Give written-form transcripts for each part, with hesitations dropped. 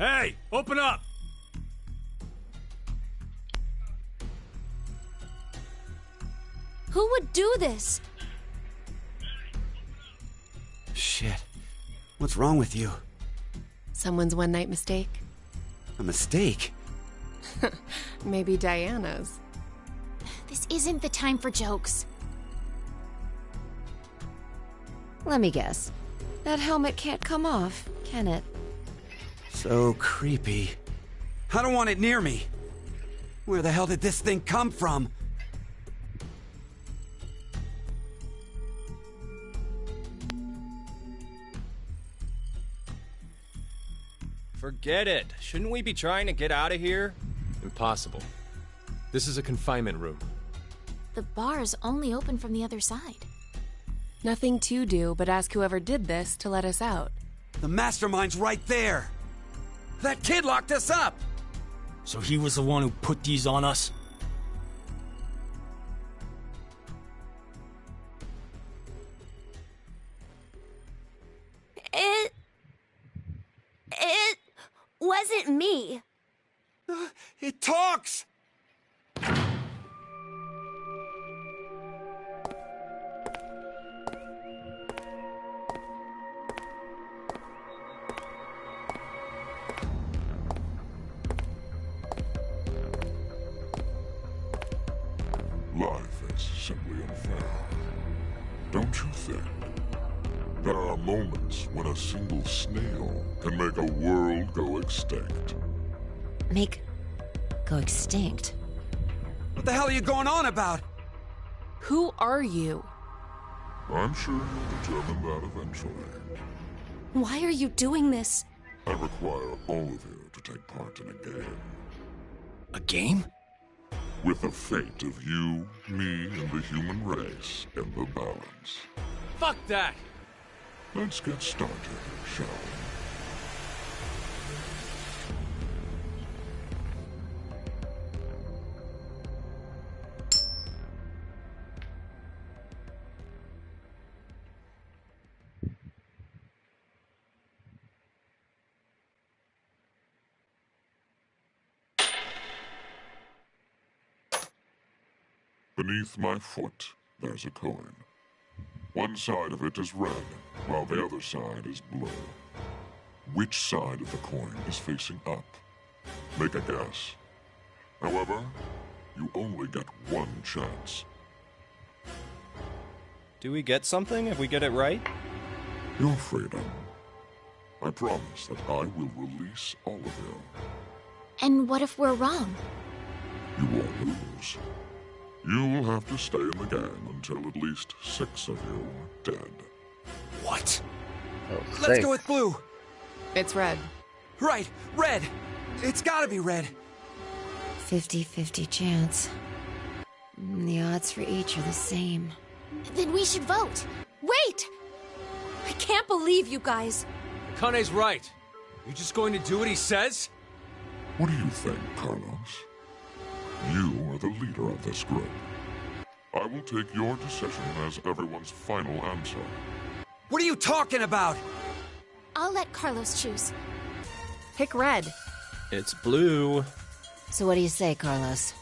Hey, open up! Who would do this? Shit. What's wrong with you? Someone's one-night mistake? A mistake? Maybe Diana's. This isn't the time for jokes. Let me guess. That helmet can't come off, can it? So creepy. I don't want it near me. Where the hell did this thing come from? Forget it. Shouldn't we be trying to get out of here? Impossible. This is a confinement room. The bar is only open from the other side. Nothing to do but ask whoever did this to let us out. The mastermind's right there. That kid locked us up. So he was the one who put these on us? It wasn't me. It talks! Life is simply unfair. Don't you think? There are moments when a single snail can make a world go extinct. Go extinct? What the hell are you going on about? Who are you? I'm sure you'll determine that eventually. Why are you doing this? I require all of you to take part in a game. A game? With the fate of you, me, and the human race in the balance. Fuck that! Let's get started, shall we? Beneath my foot, there's a coin. One side of it is red, while the other side is blue. Which side of the coin is facing up? Make a guess. However, you only get one chance. Do we get something if we get it right? Your freedom. I promise that I will release all of you. And what if we're wrong? You won't lose. You will have to stay in the game until at least 6 of you are dead. What? Let's go with blue. It's red. Right, red. It's gotta be red. 50-50 chance. The odds for each are the same. Then we should vote. Wait! I can't believe you guys. Kane's right. You just going to do what he says? What do you think, Carlos? You are the leader of this group. I will take your decision as everyone's final answer. What are you talking about? I'll let Carlos choose. Pick red. It's blue. So what do you say, Carlos?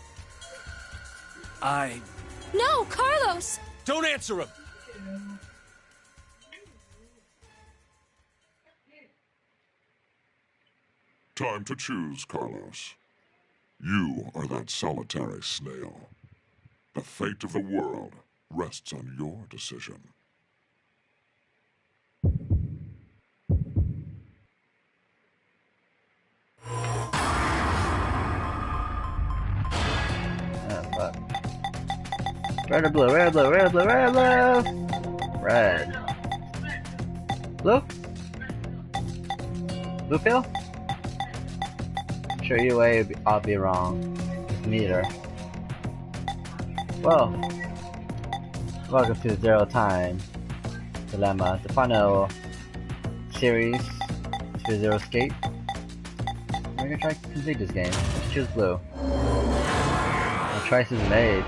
No, Carlos! Don't answer him! Time to choose, Carlos. You are that solitary snail. The fate of the world rests on your decision. Fuck. Red or blue, red or blue, red or blue, red or blue! Red. Blue? Blue pill? Sure you way I'll be wrong. Neither. Well, welcome to Zero Time Dilemma, the final series to Zero Escape. We're gonna try to complete this game. Let's choose blue. The choice is made.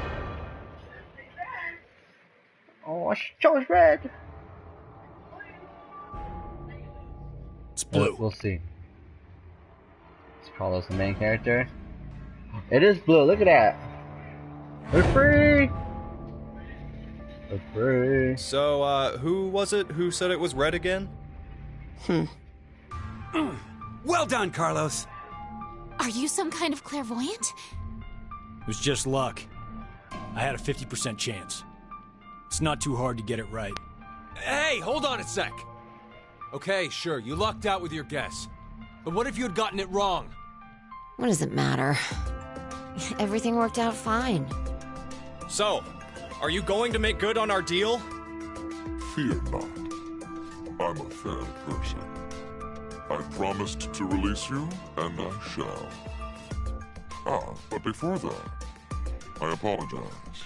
Oh, I chose red! It's blue. We'll see. Carlos, the main character. It is blue. Look at that. We're free. We're free. So, who was it who said it was red again? Well done, Carlos. Are you some kind of clairvoyant? It was just luck. I had a 50% chance. It's not too hard to get it right. Hey, hold on a sec. Okay, sure, you lucked out with your guess. But what if you had gotten it wrong? What does it matter? Everything worked out fine. So, are you going to make good on our deal? Fear not. I'm a fair person. I promised to release you, and I shall. Ah, but before that, I apologize,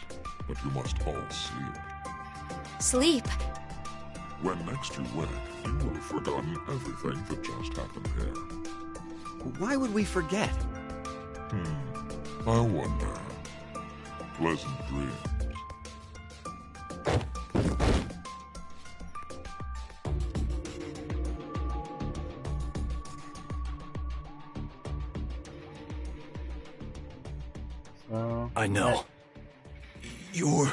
but you must all sleep. Sleep? When next you wake, you will have forgotten everything that just happened here. Why would we forget? I wonder. Pleasant dreams. So, I know. You're...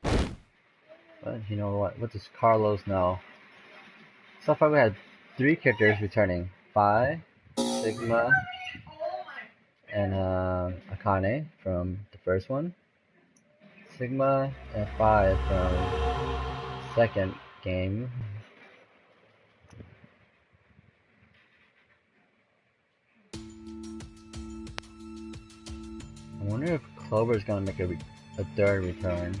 but you know what? What does Carlos know? So far we had 3 characters returning. Fi, Sigma, and Akane from the first one. Sigma and Fi from second game. I wonder if Clover's gonna make a third return.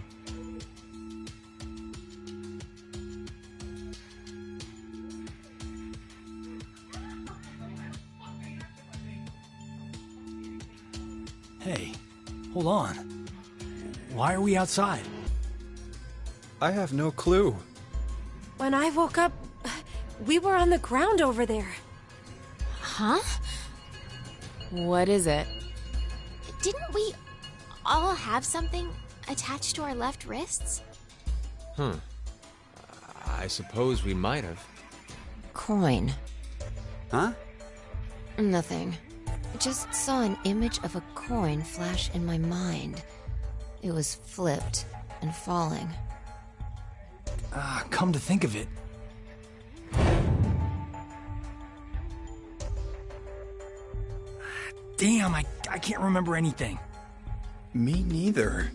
Hey, hold on. Why are we outside? I have no clue. When I woke up, we were on the ground over there. Huh? What is it? Didn't we all have something attached to our left wrists? I suppose we might have. Coin. Huh? Nothing. I just saw an image of a coin flash in my mind. It was flipped and falling. Come to think of it. Damn, I can't remember anything. Me neither.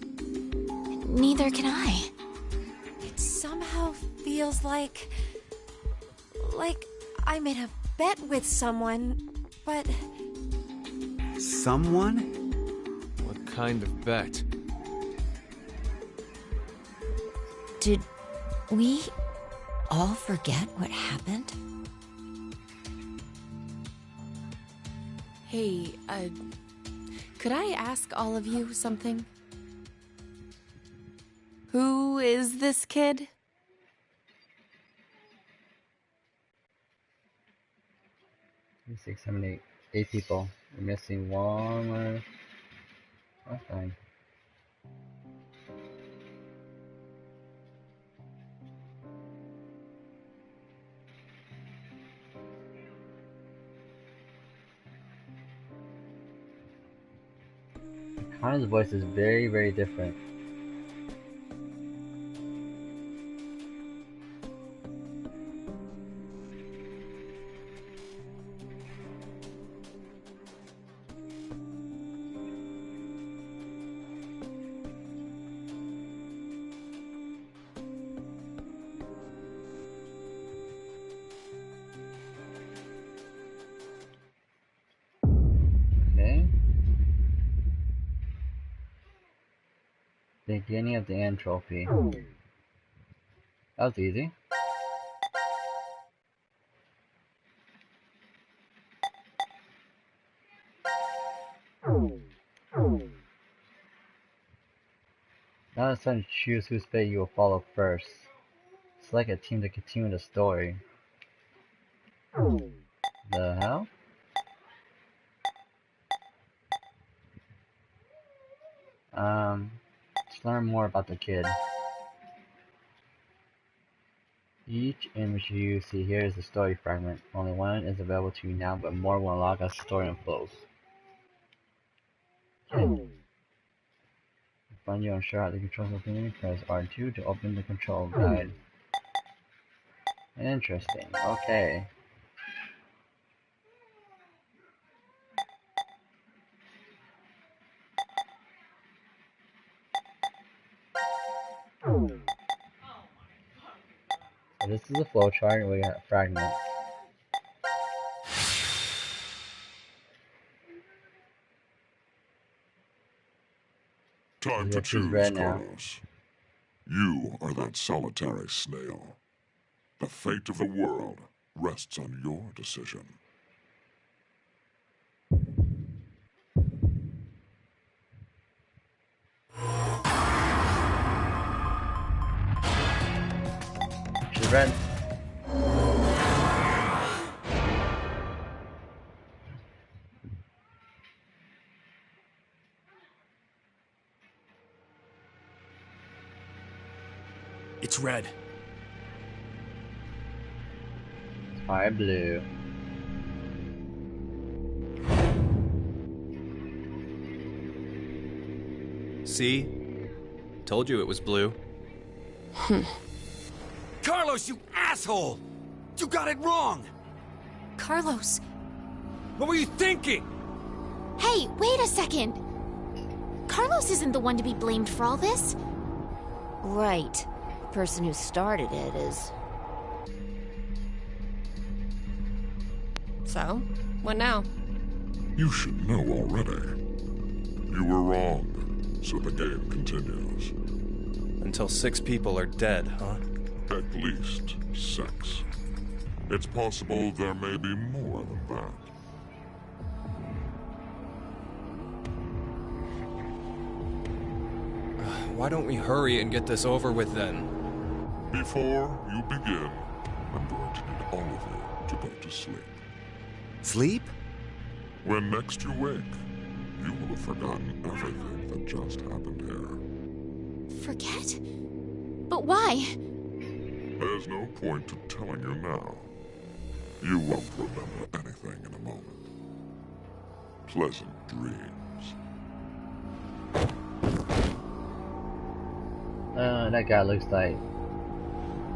Neither can I. It somehow feels like I made a bet with someone, but Someone? What kind of bet? Did we all forget what happened? Hey, could I ask all of you something? Who is this kid? 6, 7, 8. 8 people. We're missing one more. That's fine. Connor's voice is very, very different. Okay. Beginning of the end trophy. That was easy. Now it's time to choose whose fate you will follow first. Select a team to continue the story. The hell? Let's learn more about the kid. Each image you see here is a story fragment. Only one is available to you now, but more will unlock as the story unfolds. Find you unsure how the controls opening, press R2 to open the control guide. Interesting. Okay. So this is a flowchart. We got fragments. Time to choose, Carlos. You are that solitary snail. The fate of the world rests on your decision. She's red. It's red. Fire blue. See? Told you it was blue. Carlos, you asshole! You got it wrong! Carlos, What were you thinking? Hey, wait a second. Carlos isn't the one to be blamed for all this. Right. The person who started it is... So? What now? You should know already. You were wrong, so the game continues. Until 6 people are dead, huh? At least 6. It's possible there may be more than that. Why don't we hurry and get this over with then? Before you begin, I'm going to need all of you to go to sleep. Sleep? When next you wake, you will have forgotten everything that just happened here. Forget? But why? There's no point to telling you now. You won't remember anything in a moment. Pleasant dreams. That guy looks like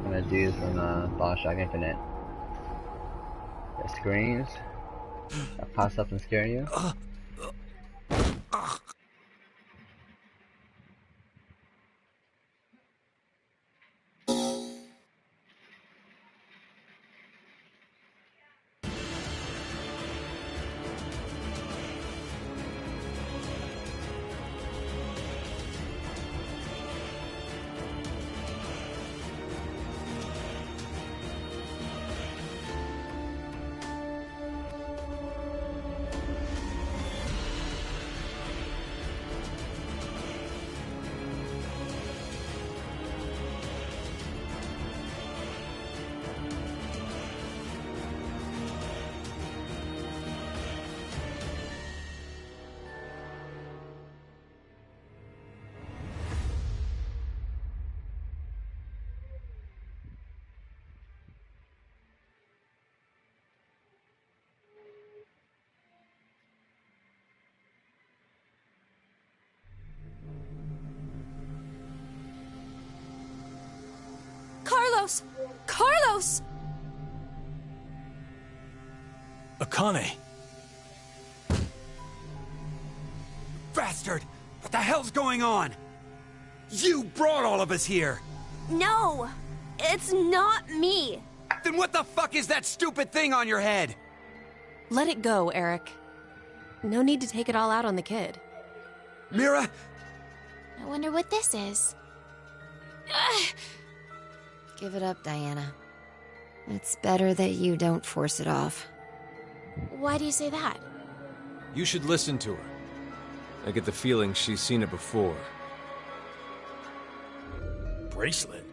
one of the dudes from Bioshock Infinite. The screams that pops up and scare you. Carlos! Carlos! Akane! Bastard! What the hell's going on? You brought all of us here! No! It's not me! Then what the fuck is that stupid thing on your head? Let it go, Eric. No need to take it all out on the kid. Mira? I wonder what this is. Give it up, Diana. It's better that you don't force it off. Why do you say that? You should listen to her. I get the feeling she's seen it before. Bracelet?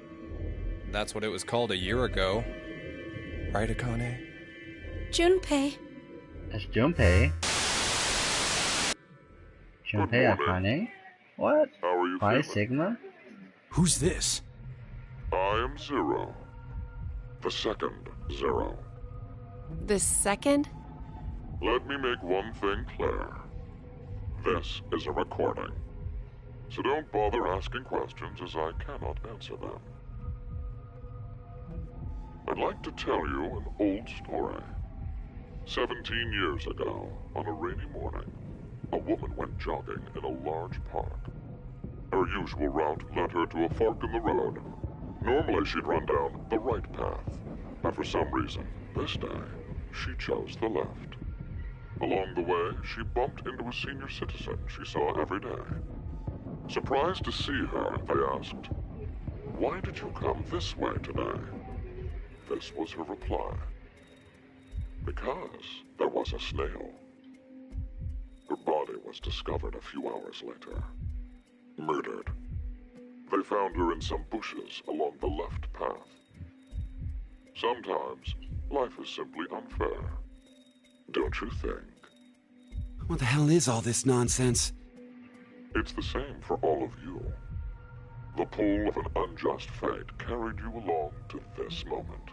That's what it was called a year ago. Right, Akane? Junpei. That's Junpei. Junpei Akane? What? How are you Pi feeling? Sigma? Who's this? I am Zero. The second 0. The second? Let me make one thing clear. This is a recording. So don't bother asking questions as I cannot answer them. I'd like to tell you an old story. 17 years ago, on a rainy morning, a woman went jogging in a large park. Her usual route led her to a fork in the road. Normally she'd run down the right path, but for some reason, this day, she chose the left. Along the way, she bumped into a senior citizen she saw every day. Surprised to see her, they asked, "Why did you come this way today?" This was her reply. "Because there was a snail." Her body was discovered a few hours later. Murdered. They found her in some bushes along the left path. Sometimes, life is simply unfair. Don't you think? What the hell is all this nonsense? It's the same for all of you. The pull of an unjust fate carried you along to this moment,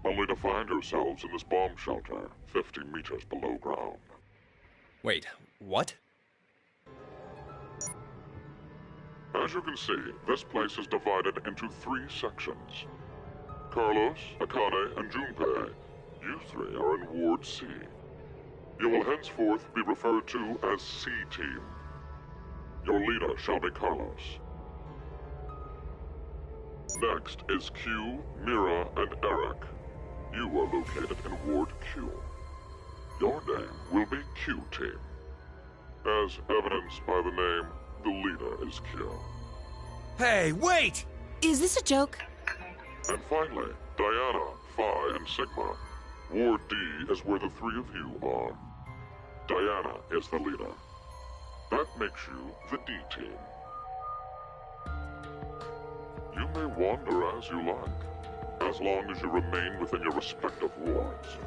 only to find yourselves in this bomb shelter 50 meters below ground. Wait, what? As you can see, this place is divided into 3 sections. Carlos, Akane, and Junpei, you 3 are in Ward C. You will henceforth be referred to as C-Team. Your leader shall be Carlos. Next is Q, Mira, and Eric. You are located in Ward Q. Your name will be Q-Team. As evidenced by the name, the leader is Q. Hey, wait! Is this a joke? And finally, Diana, Phi, and Sigma. Ward D is where the 3 of you are. Diana is the leader. That makes you the D-Team. You may wander as you like, as long as you remain within your respective wards.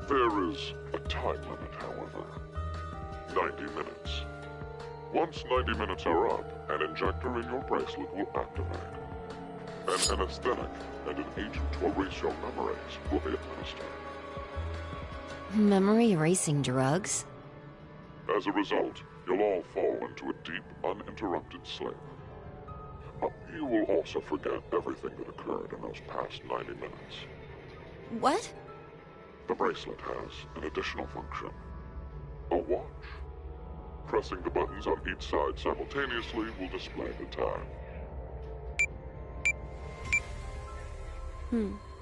There is a time limit, however. 90 minutes. Once 90 minutes are up, an injector in your bracelet will activate. An anesthetic and an agent to erase your memories will be administered. Memory erasing drugs? As a result, you'll all fall into a deep, uninterrupted sleep. You will also forget everything that occurred in those past 90 minutes. What? The bracelet has an additional function. A watch. Pressing the buttons on each side simultaneously will display the time.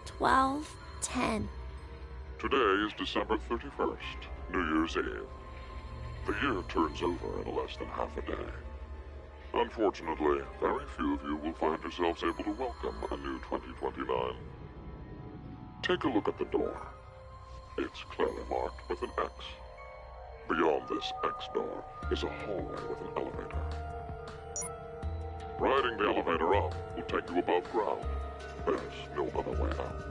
12:10. Today is December 31st, New Year's Eve. The year turns over in less than half a day. Unfortunately, very few of you will find yourselves able to welcome a new 2029. Take a look at the door. It's clearly marked with an X. Beyond this X door is a hallway with an elevator. Riding the elevator up will take you above ground. There's no other way out.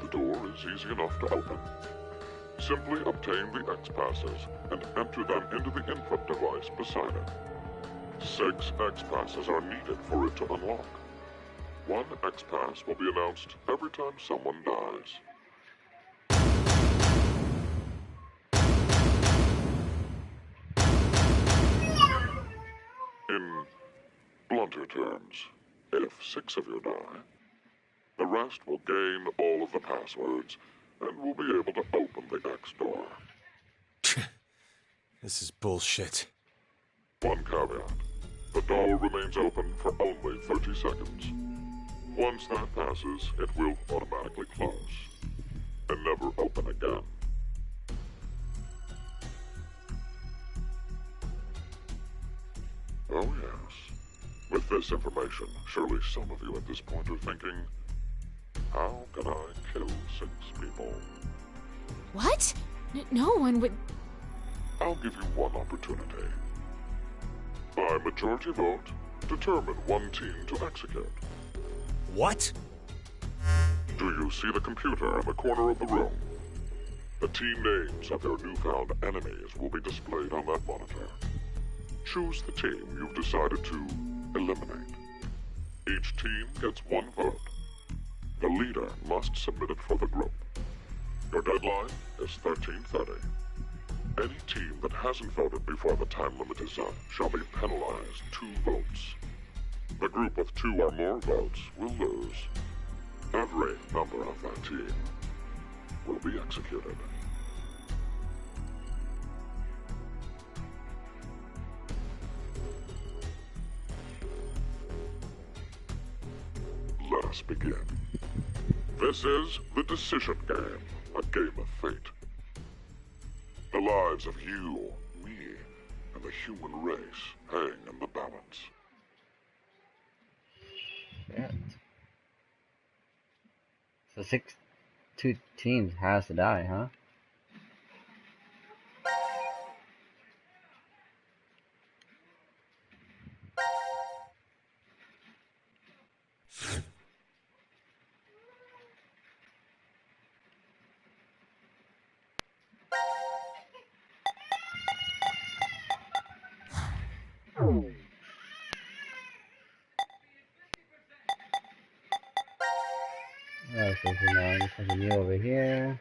The door is easy enough to open. Simply obtain the X passes and enter them into the input device beside it. 6 X passes are needed for it to unlock. 1 X pass will be announced every time someone dies. In blunter terms, if 6 of you die, the rest will gain all of the passwords and will be able to open the X door. This is bullshit. One caveat. The door remains open for only 30 seconds. Once that passes, it will automatically close and never open again. Oh yes. With this information, surely some of you at this point are thinking, how can I kill 6 people? What? No one would... I'll give you one opportunity. By majority vote, determine one team to execute. What? Do you see the computer in the corner of the room? The team names of their newfound enemies will be displayed on that monitor. Choose the team you've decided to eliminate. Each team gets 1 vote. The leader must submit it for the group. Your deadline is 13:30. Any team that hasn't voted before the time limit is up shall be penalized 2 votes. The group with 2 or more votes will lose. Every member of that team will be executed. Let us begin. This is the decision game, a game of fate. The lives of you, me, and the human race hang in the balance. Shit. So 2 teams has to die, huh? Alright, so now just continue over here.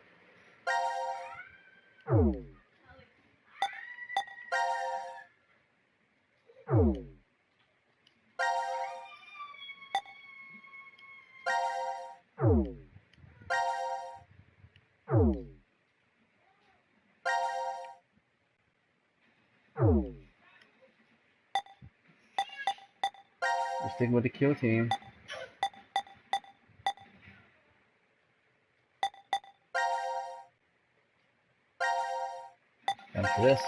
We're sticking with the kill team. Come to this.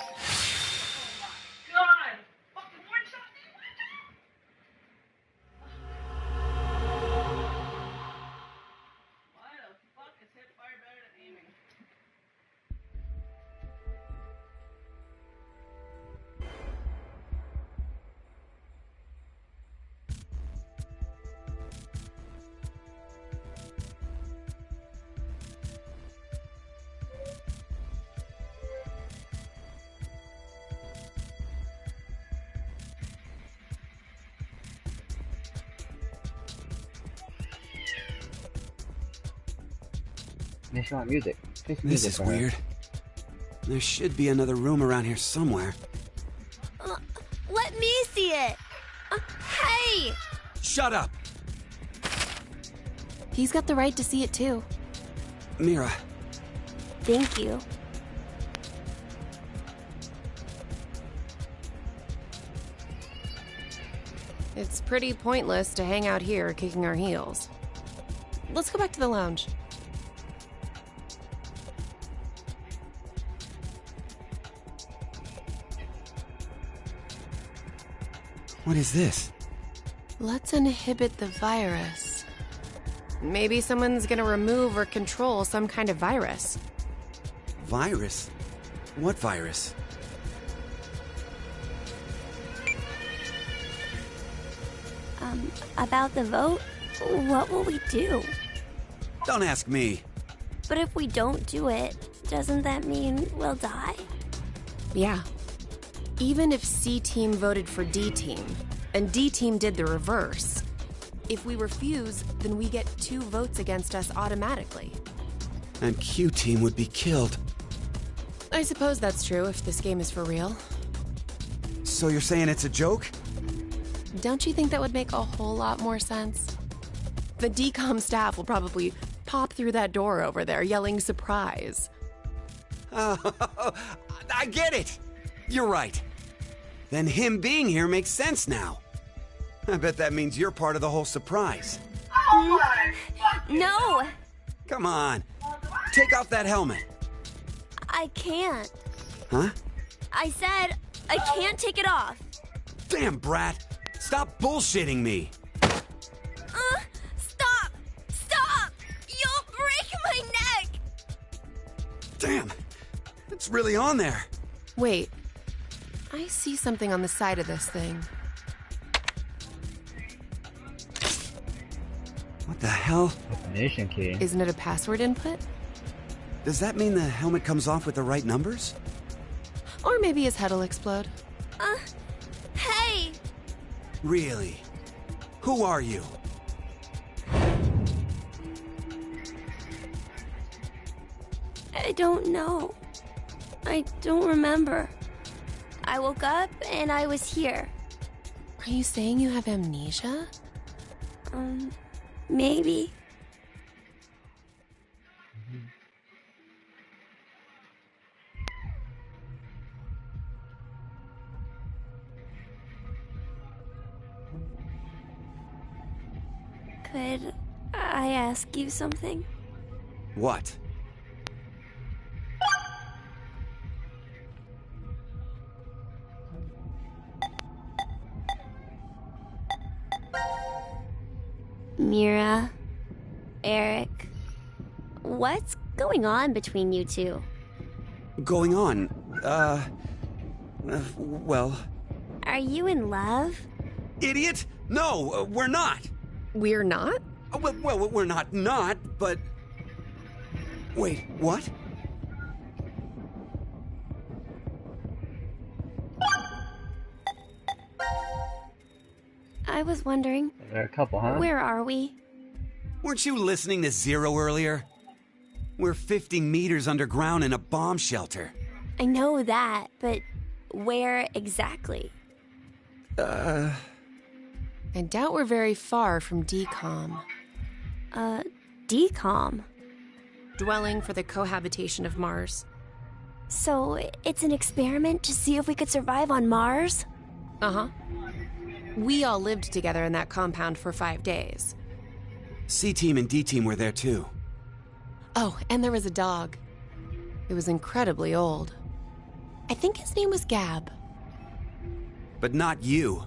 They want music. This is weird. There should be another room around here somewhere. Let me see it. Hey! Shut up! He's got the right to see it too. Mira. Thank you. It's pretty pointless to hang out here kicking our heels. Let's go back to the lounge. What is this? Let's inhibit the virus. Maybe someone's gonna remove or control some kind of virus. Virus? What virus? About the vote? What will we do? Don't ask me. But if we don't do it, doesn't that mean we'll die? Yeah. Even if C team voted for D team, and D team did the reverse, if we refuse, then we get 2 votes against us automatically. And Q team would be killed. I suppose that's true if this game is for real. So you're saying it's a joke? Don't you think that would make a whole lot more sense? The DCOM staff will probably pop through that door over there yelling surprise. Oh, I get it! You're right. Then him being here makes sense now. I bet that means you're part of the whole surprise. No! Come on. Take off that helmet. I can't. Huh? I said I can't take it off. Damn, Brat. Stop bullshitting me. Stop! Stop! You'll break my neck! Damn. It's really on there. Wait. I see something on the side of this thing. What the hell? Combination key. Isn't it a password input? Does that mean the helmet comes off with the right numbers? Or maybe his head'll explode. Hey! Really? Who are you? I don't know. I don't remember. I woke up and I was here. Are you saying you have amnesia? Maybe. Could I ask you something? What? Mira, Eric, what's going on between you two? Going on? Well... Are you in love? Idiot! No, we're not! We're not? Well, we're not, but... Wait, what? I was wondering... They're a couple, huh? Where are we? Weren't you listening to Zero earlier? We're 50 meters underground in a bomb shelter. I know that, but where exactly? I doubt we're very far from DCOM. DCOM? Dwelling for the cohabitation of Mars. So, it's an experiment to see if we could survive on Mars? Uh-huh. We all lived together in that compound for 5 days. C-Team and D-Team were there too. Oh, and there was a dog. It was incredibly old. I think his name was Gab. But not you.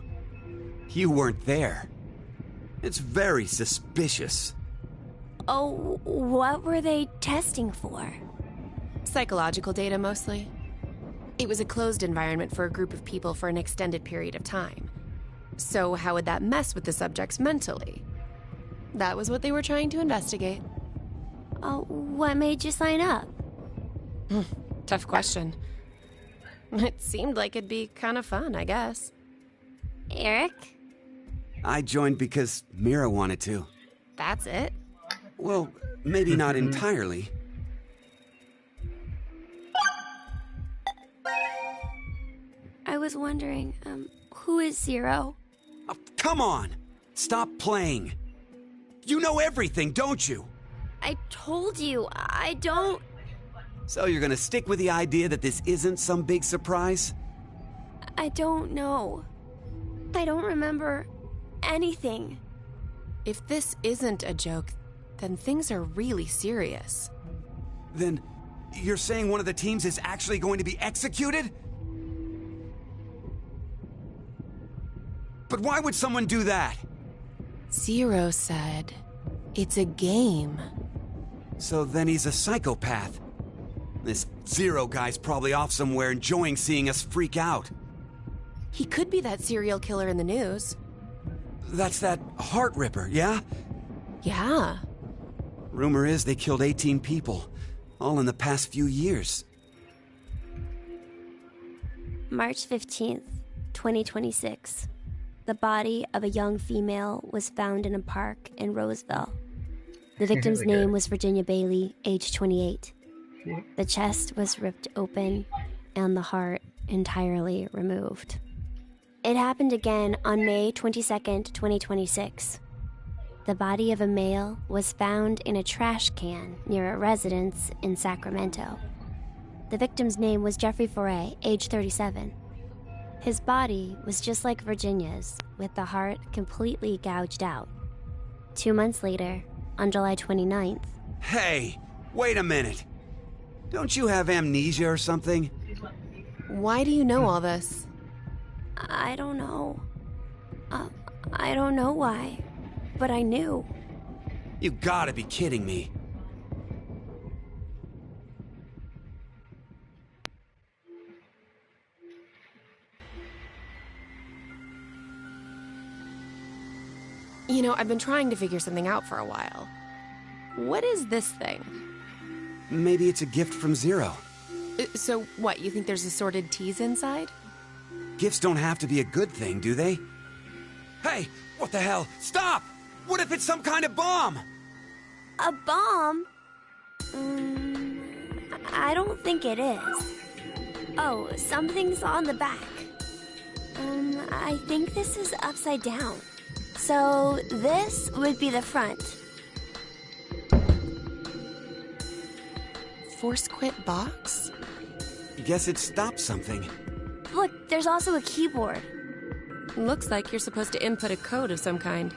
You weren't there. It's very suspicious. Oh, what were they testing for? Psychological data, mostly. It was a closed environment for a group of people for an extended period of time. So how would that mess with the subjects mentally? That was what they were trying to investigate. What made you sign up? Tough question. It seemed like it'd be kind of fun, I guess. Eric? I joined because Mira wanted to. That's it? Well, maybe not entirely. I was wondering, who is Zero? Oh, come on! Stop playing. You know everything, don't you? I told you, I don't... So you're gonna stick with the idea that this isn't some big surprise? I don't know. I don't remember anything. If this isn't a joke, then things are really serious. Then you're saying one of the teams is actually going to be executed? But why would someone do that? Zero said, it's a game. So then he's a psychopath. This Zero guy's probably off somewhere enjoying seeing us freak out. He could be that serial killer in the news. That's that Heart Ripper, yeah? Yeah. Rumor is they killed 18 people, all in the past few years. March 15th, 2026. The body of a young female was found in a park in Roseville. The victim's name was Virginia Bailey, age 28. The chest was ripped open and the heart entirely removed. It happened again on May 22nd, 2026. The body of a male was found in a trash can near a residence in Sacramento. The victim's name was Jeffrey Foray, age 37. His body was just like Virginia's, with the heart completely gouged out. 2 months later, on July 29th... Hey, wait a minute. Don't you have amnesia or something? Why do you know all this? I don't know. I don't know why, but I knew. You gotta be kidding me. You know, I've been trying to figure something out for a while. What is this thing? Maybe it's a gift from Zero. So what, you think there's assorted teas inside? Gifts don't have to be a good thing, do they? Hey, what the hell? Stop! What if it's some kind of bomb? A bomb? I don't think it is. Oh, something's on the back. I think this is upside down. So this would be the front. Force quit box? Guess it stopped something. Look, there's also a keyboard. Looks like you're supposed to input a code of some kind.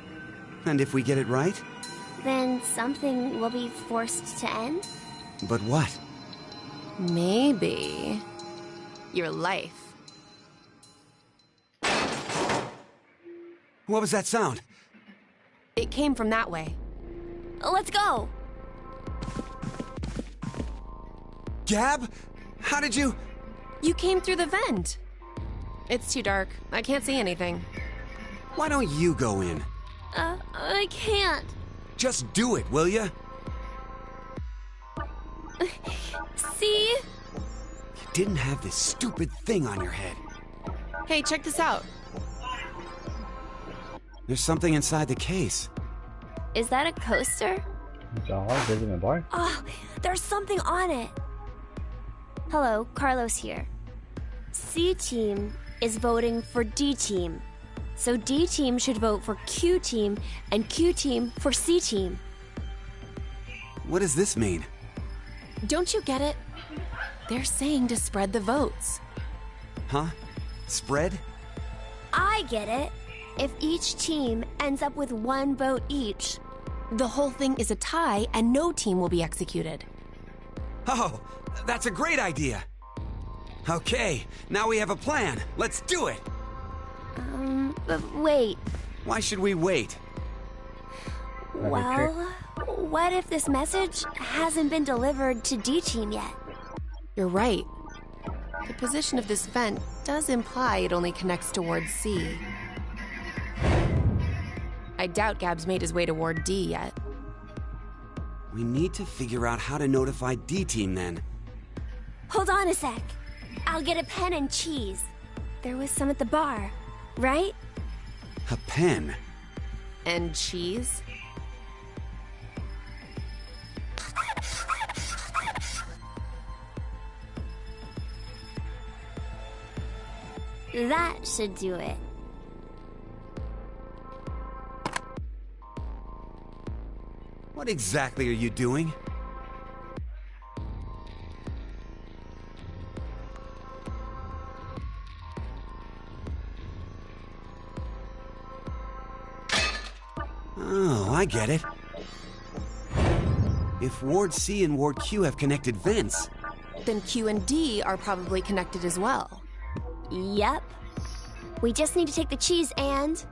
And if we get it right? Then something will be forced to end? But what? Maybe your life. What was that sound? It came from that way. Let's go! Gab? How did you... You came through the vent. It's too dark. I can't see anything. Why don't you go in? I can't. Just do it, will ya? See? You didn't have this stupid thing on your head. Hey, check this out. There's something inside the case. Is that a coaster? Bar? Oh, there's something on it. Hello, Carlos here. C team is voting for D team. So D team should vote for Q team and Q team for C team. What does this mean? Don't you get it? They're saying to spread the votes. Huh? Spread? I get it. If each team ends up with 1 vote each, the whole thing is a tie and no team will be executed. Oh, that's a great idea. Okay, now we have a plan. Let's do it. But wait. Why should we wait? Well, what if this message hasn't been delivered to D team yet? You're right. The position of this vent does imply it only connects towards C. I doubt Gab's made his way toward D yet. We need to figure out how to notify D team then. Hold on a sec. I'll get a pen and cheese. There was some at the bar, right? A pen? And cheese? That should do it. What exactly are you doing? Oh, I get it. If Ward C and Ward Q have connected vents, then Q and D are probably connected as well. Yep. We just need to take the cheese and...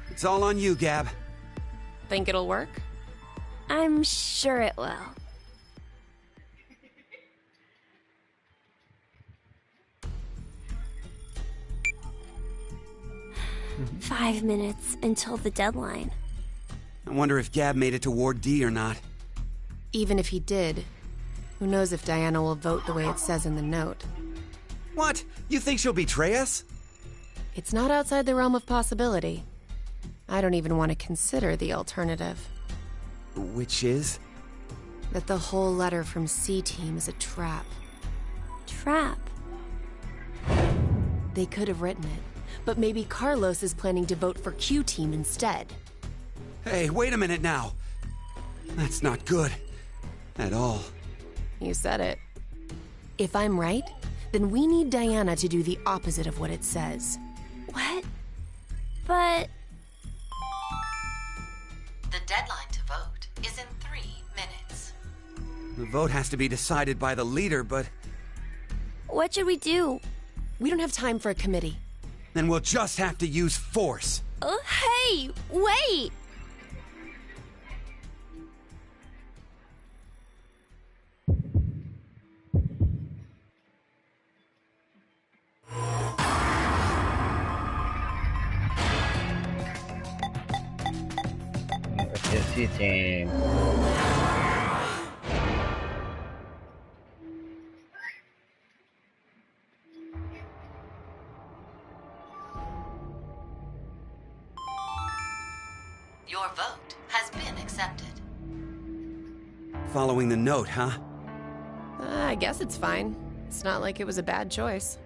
It's all on you, Gab. Think it'll work? I'm sure it will. Mm-hmm. 5 minutes until the deadline. I wonder if Gab made it to Ward D or not. Even if he did, who knows if Diana will vote the way it says in the note. What? You think she'll betray us? It's not outside the realm of possibility. I don't even want to consider the alternative. Which is? That the whole letter from C Team is a trap. Trap? They could have written it, but maybe Carlos is planning to vote for Q Team instead. Hey, wait a minute now. That's not good. At all. You said it. If I'm right, then we need Diana to do the opposite of what it says. What? But... The deadline to vote is in 3 minutes. The vote has to be decided by the leader, but... What should we do? We don't have time for a committee. Then we'll just have to use force. Hey! Wait! C Team. Your vote has been accepted. Following the note, huh? I guess it's fine. It's not like it was a bad choice.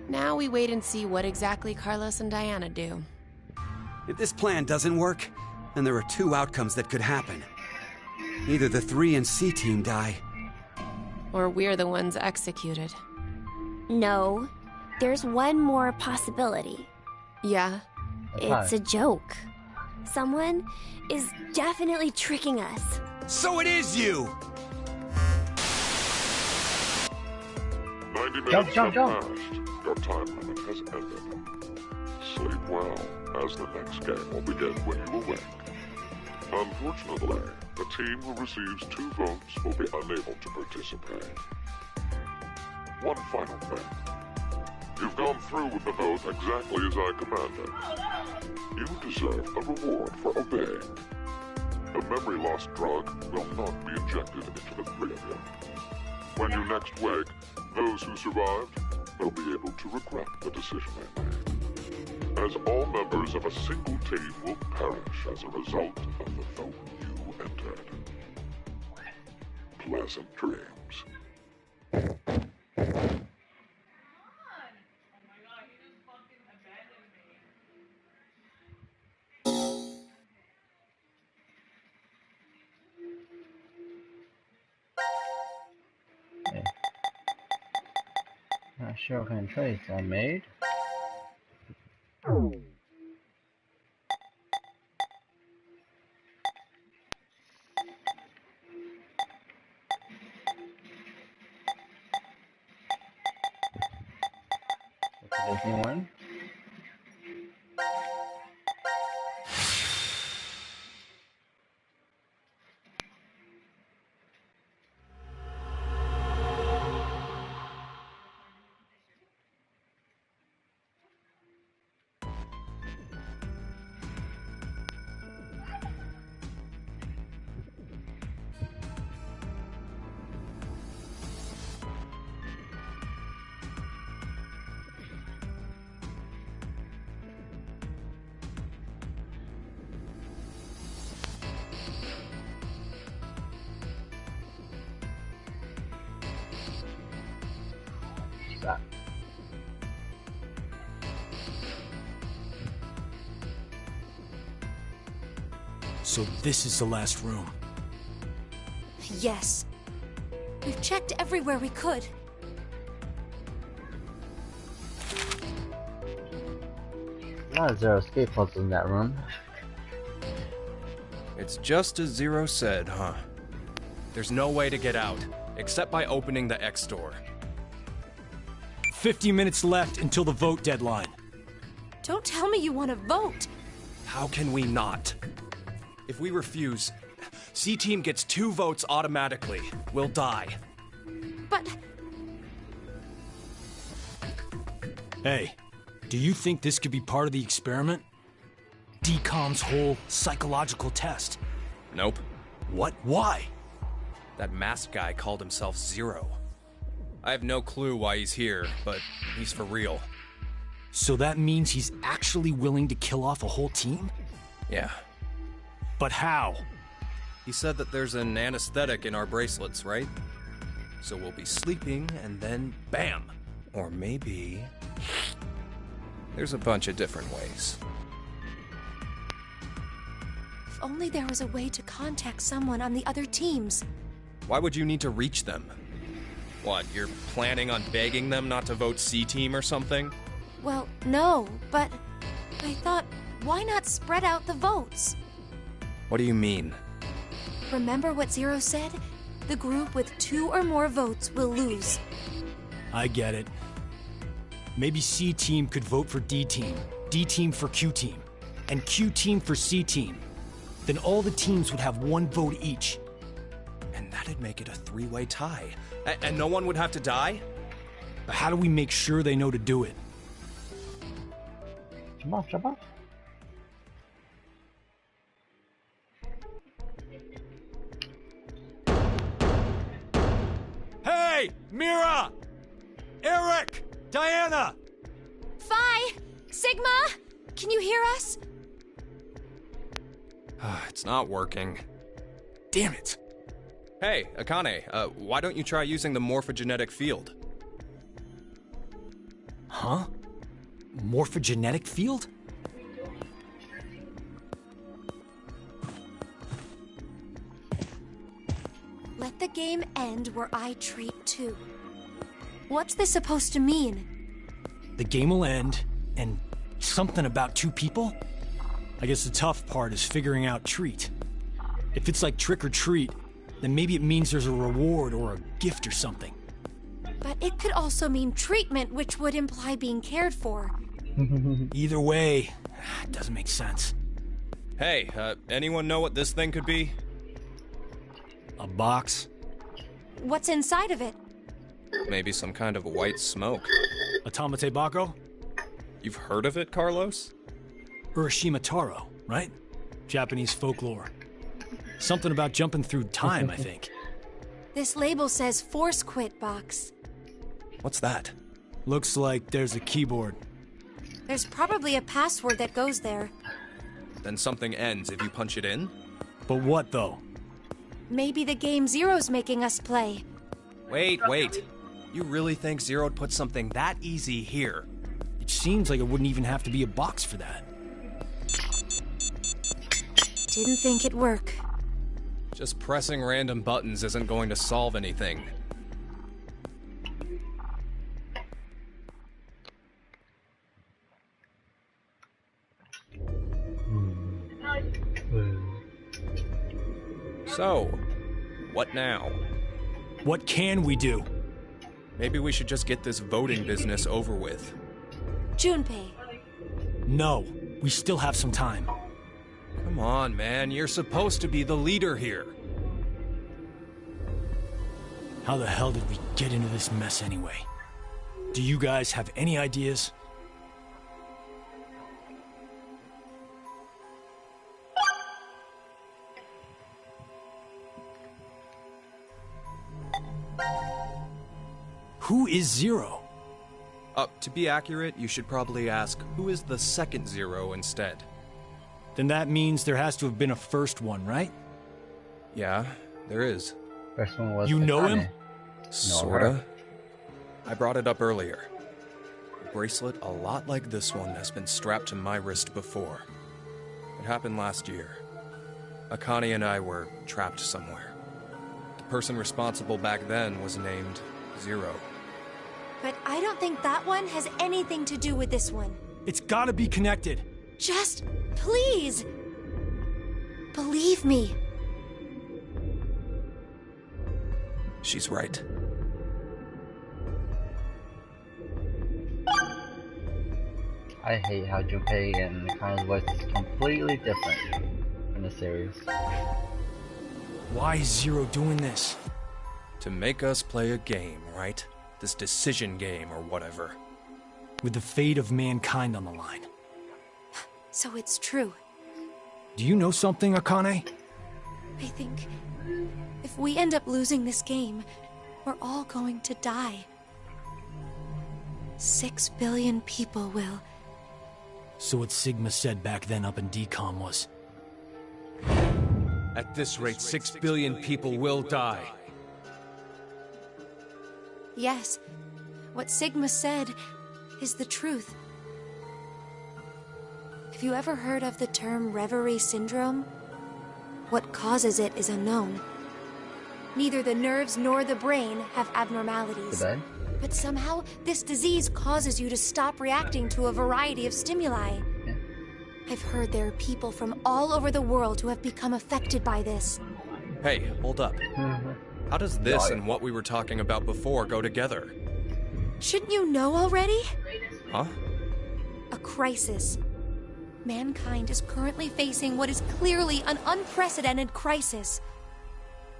Now we wait and see what exactly Carlos and Diana do. If this plan doesn't work, then there are two outcomes that could happen. Either the 3 and C team die. Or we're the ones executed. No, there's one more possibility. Yeah? It's a joke. Someone is definitely tricking us. So it is you! 90 minutes Jump. have passed. Your time limit has ended. Sleep well, as the next game will begin when you awake. Unfortunately, the team who receives 2 votes will be unable to participate. One final thing. You've gone through with the vote exactly as I commanded. You deserve a reward for obeying. The memory loss drug will not be injected into the 3 of you. When you next wake, those who survived will be able to regret the decision they made. As all members of a single team will perish as a result of the vote you entered. Pleasant dreams. Not sure what kind of choice I made. Disney one. Stop. So this is the last room. Yes. We've checked everywhere we could. A lot of Zero escape puzzles in that room. It's just as Zero said, huh? There's no way to get out, except by opening the X door. 50 minutes left until the vote deadline. Don't tell me you want to vote. How can we not? If we refuse, C-Team gets 2 votes automatically. We'll die. But Hey, do you think this could be part of the experiment? DCOM's whole psychological test. Nope. What? Why? That masked guy called himself Zero. I have no clue why he's here, but he's for real. So that means he's actually willing to kill off a whole team? Yeah. But how? He said that there's an anesthetic in our bracelets, right? So we'll be sleeping, and then bam! Or maybe... There's a bunch of different ways. if only there was a way to contact someone on the other teams. Why would you need to reach them? What, you're planning on begging them not to vote C-Team or something? Well, no, but I thought, why not spread out the votes? What do you mean? Remember what Zero said? The group with 2 or more votes will lose. I get it. Maybe C-Team could vote for D-Team, D-Team for Q-Team, and Q-Team for C-Team. Then all the teams would have 1 vote each. And that'd make it a 3-way tie. And no one would have to die? But how do we make sure they know to do it? Jump off, jump off. Hey! Mira! Eric! Diana! Phi! Sigma! Can you hear us? It's not working. Damn it. Hey, Akane, why don't you try using the morphogenetic field? Huh? Morphogenetic field? Let the game end where I treat too. What's this supposed to mean? The game will end, and something about 2 people? I guess the tough part is figuring out treat. If it's like trick or treat, then maybe it means there's a reward or a gift or something. But it could also mean treatment, which would imply being cared for. Either way, it doesn't make sense. Hey, anyone know what this thing could be? A box? What's inside of it? Maybe some kind of white smoke. Automate Bako? You've heard of it, Carlos? Urashima Taro, right? Japanese folklore. Something about jumping through time, I think. This label says Force Quit Box. What's that? Looks like there's a keyboard. There's probably a password that goes there. Then something ends if you punch it in? But what, though? Maybe the game Zero's making us play. Wait. You really think Zero'd put something that easy here? It seems like it wouldn't even have to be a box for that. Didn't think it'd work. Just pressing random buttons isn't going to solve anything. So, what now? What can we do? Maybe we should just get this voting business over with. Junpei. No, we still have some time. Come on, man. You're supposed to be the leader here. How the hell did we get into this mess anyway? Do you guys have any ideas? Who is Zero? To be accurate, you should probably ask, who is the second Zero instead? Then that means there has to have been a first one, right? Yeah, there is. First one was You know Akane. him? Sorta. I brought it up earlier. A bracelet a lot like this one has been strapped to my wrist before. It happened last year. Akane and I were trapped somewhere. The person responsible back then was named Zero. But I don't think that one has anything to do with this one. It's gotta be connected. Just, please, believe me. She's right. I hate how Junpei and Akane's voice is completely different in the series. Why is Zero doing this? To make us play a game, right? This decision game or whatever. With the fate of mankind on the line. So it's true. Do you know something, Akane? I think if we end up losing this game, we're all going to die. 6 billion people will. So what Sigma said back then up in DCOM was... At this rate, 6 billion people will die. Yes, what Sigma said is the truth. Have you ever heard of the term reverie syndrome? What causes it is unknown. Neither the nerves nor the brain have abnormalities. But somehow, this disease causes you to stop reacting to a variety of stimuli. Yeah. I've heard there are people from all over the world who have become affected by this. Hey, hold up. How does this and what we were talking about before go together? Shouldn't you know already? Huh? A crisis. Mankind is currently facing what is clearly an unprecedented crisis.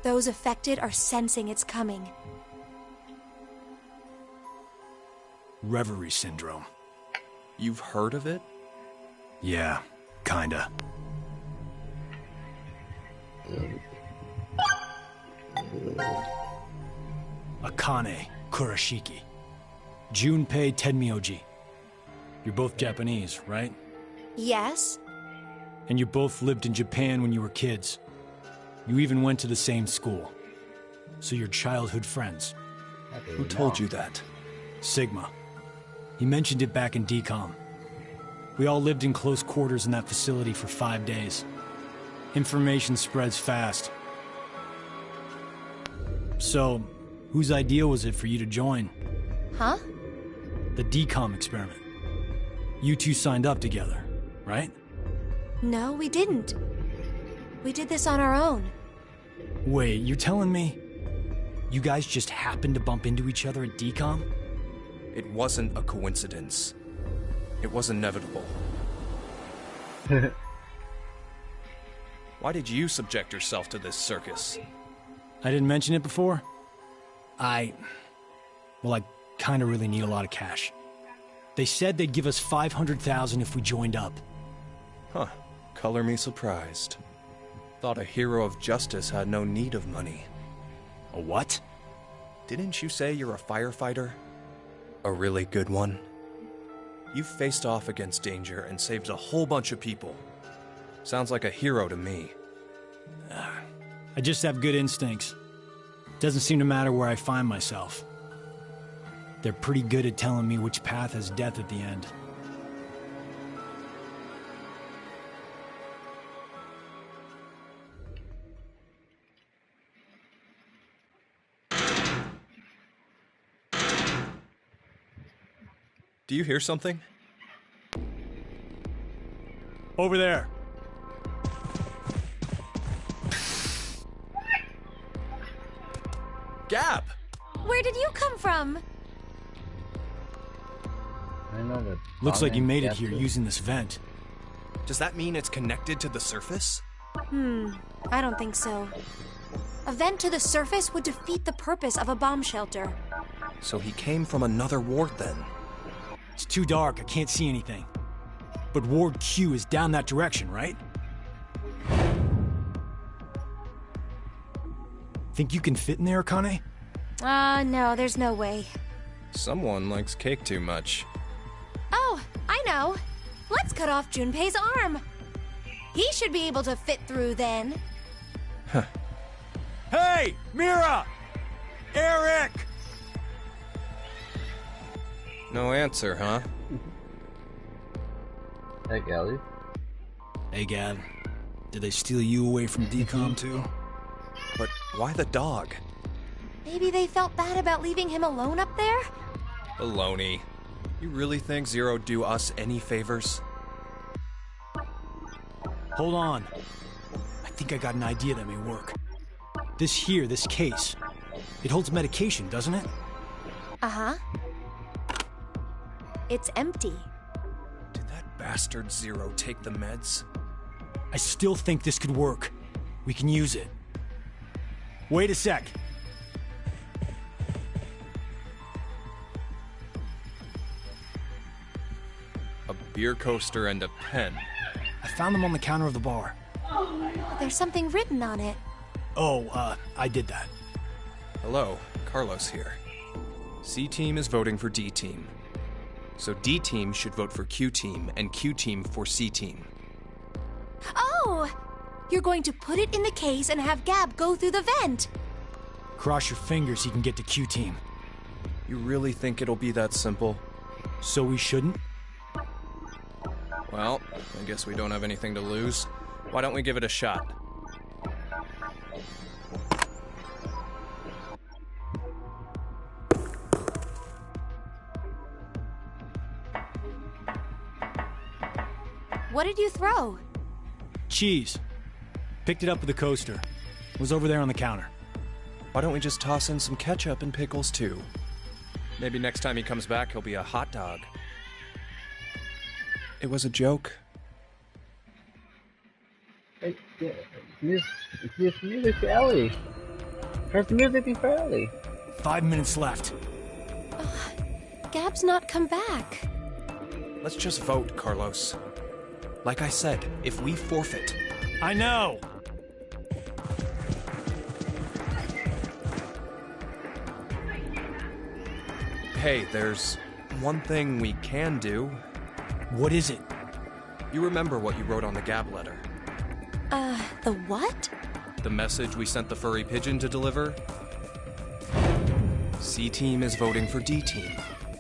Those affected are sensing it's coming. Reverie syndrome. You've heard of it? Yeah, kinda. Akane Kurashiki. Junpei Tenmyoji. You're both Japanese, right? Yes? And you both lived in Japan when you were kids. You even went to the same school. So you're childhood friends. Who told you that? Sigma. He mentioned it back in DCOM. We all lived in close quarters in that facility for 5 days. Information spreads fast. So, whose idea was it for you to join? Huh? The DCOM experiment. You two signed up together, right? No, we didn't. We did this on our own. Wait, you're telling me you guys just happened to bump into each other at DCOM? It wasn't a coincidence. It was inevitable. Why did you subject yourself to this circus? I didn't mention it before? I kinda really need a lot of cash. They said they'd give us $500,000 if we joined up. Huh. Color me surprised. Thought a hero of justice had no need of money. A what? Didn't you say you're a firefighter? A really good one? You faced off against danger and saved a whole bunch of people. Sounds like a hero to me. I just have good instincts. Doesn't seem to matter where I find myself. They're pretty good at telling me which path has death at the end. Do you hear something? Over there. Gab! Where did you come from? I know that. Looks like you made it here using this vent. Does that mean it's connected to the surface? I don't think so. A vent to the surface would defeat the purpose of a bomb shelter. So he came from another ward then? It's too dark, I can't see anything. But Ward Q is down that direction, right? Think you can fit in there, Akane? No, there's no way. Someone likes cake too much. Oh, I know. Let's cut off Junpei's arm. He should be able to fit through then. Huh. Hey, Mira! Eric! No answer, huh? Hey, Gally. Hey, Gab. Did they steal you away from DCOM too? But why the dog? Maybe they felt bad about leaving him alone up there? Baloney. You really think Zero'd do us any favors? Hold on. I think I got an idea that may work. This case. It holds medication, doesn't it? Uh-huh. It's empty. Did that bastard Zero take the meds? I still think this could work. We can use it. Wait a sec. A beer coaster and a pen. I found them on the counter of the bar. There's something written on it. Oh, I did that. Hello, Carlos here. C-Team is voting for D-Team. So D-Team should vote for Q-Team, and Q-Team for C-Team. Oh! You're going to put it in the case and have Gab go through the vent. Cross your fingers he can get to Q-Team. You really think it'll be that simple? So we shouldn't? Well, I guess we don't have anything to lose. Why don't we give it a shot? What did you throw? Cheese. Picked it up with the coaster. It was over there on the counter. Why don't we just toss in some ketchup and pickles too? Maybe next time he comes back, he'll be a hot dog. It was a joke. Hey, it's music for Ellie. Press music for Ellie. 5 minutes left. Gab's not come back. Let's just vote, Carlos. Like I said, if we forfeit... I know! Hey, there's one thing we can do. What is it? You remember what you wrote on the gab letter? The what? The message we sent the furry pigeon to deliver? C-Team is voting for D-Team,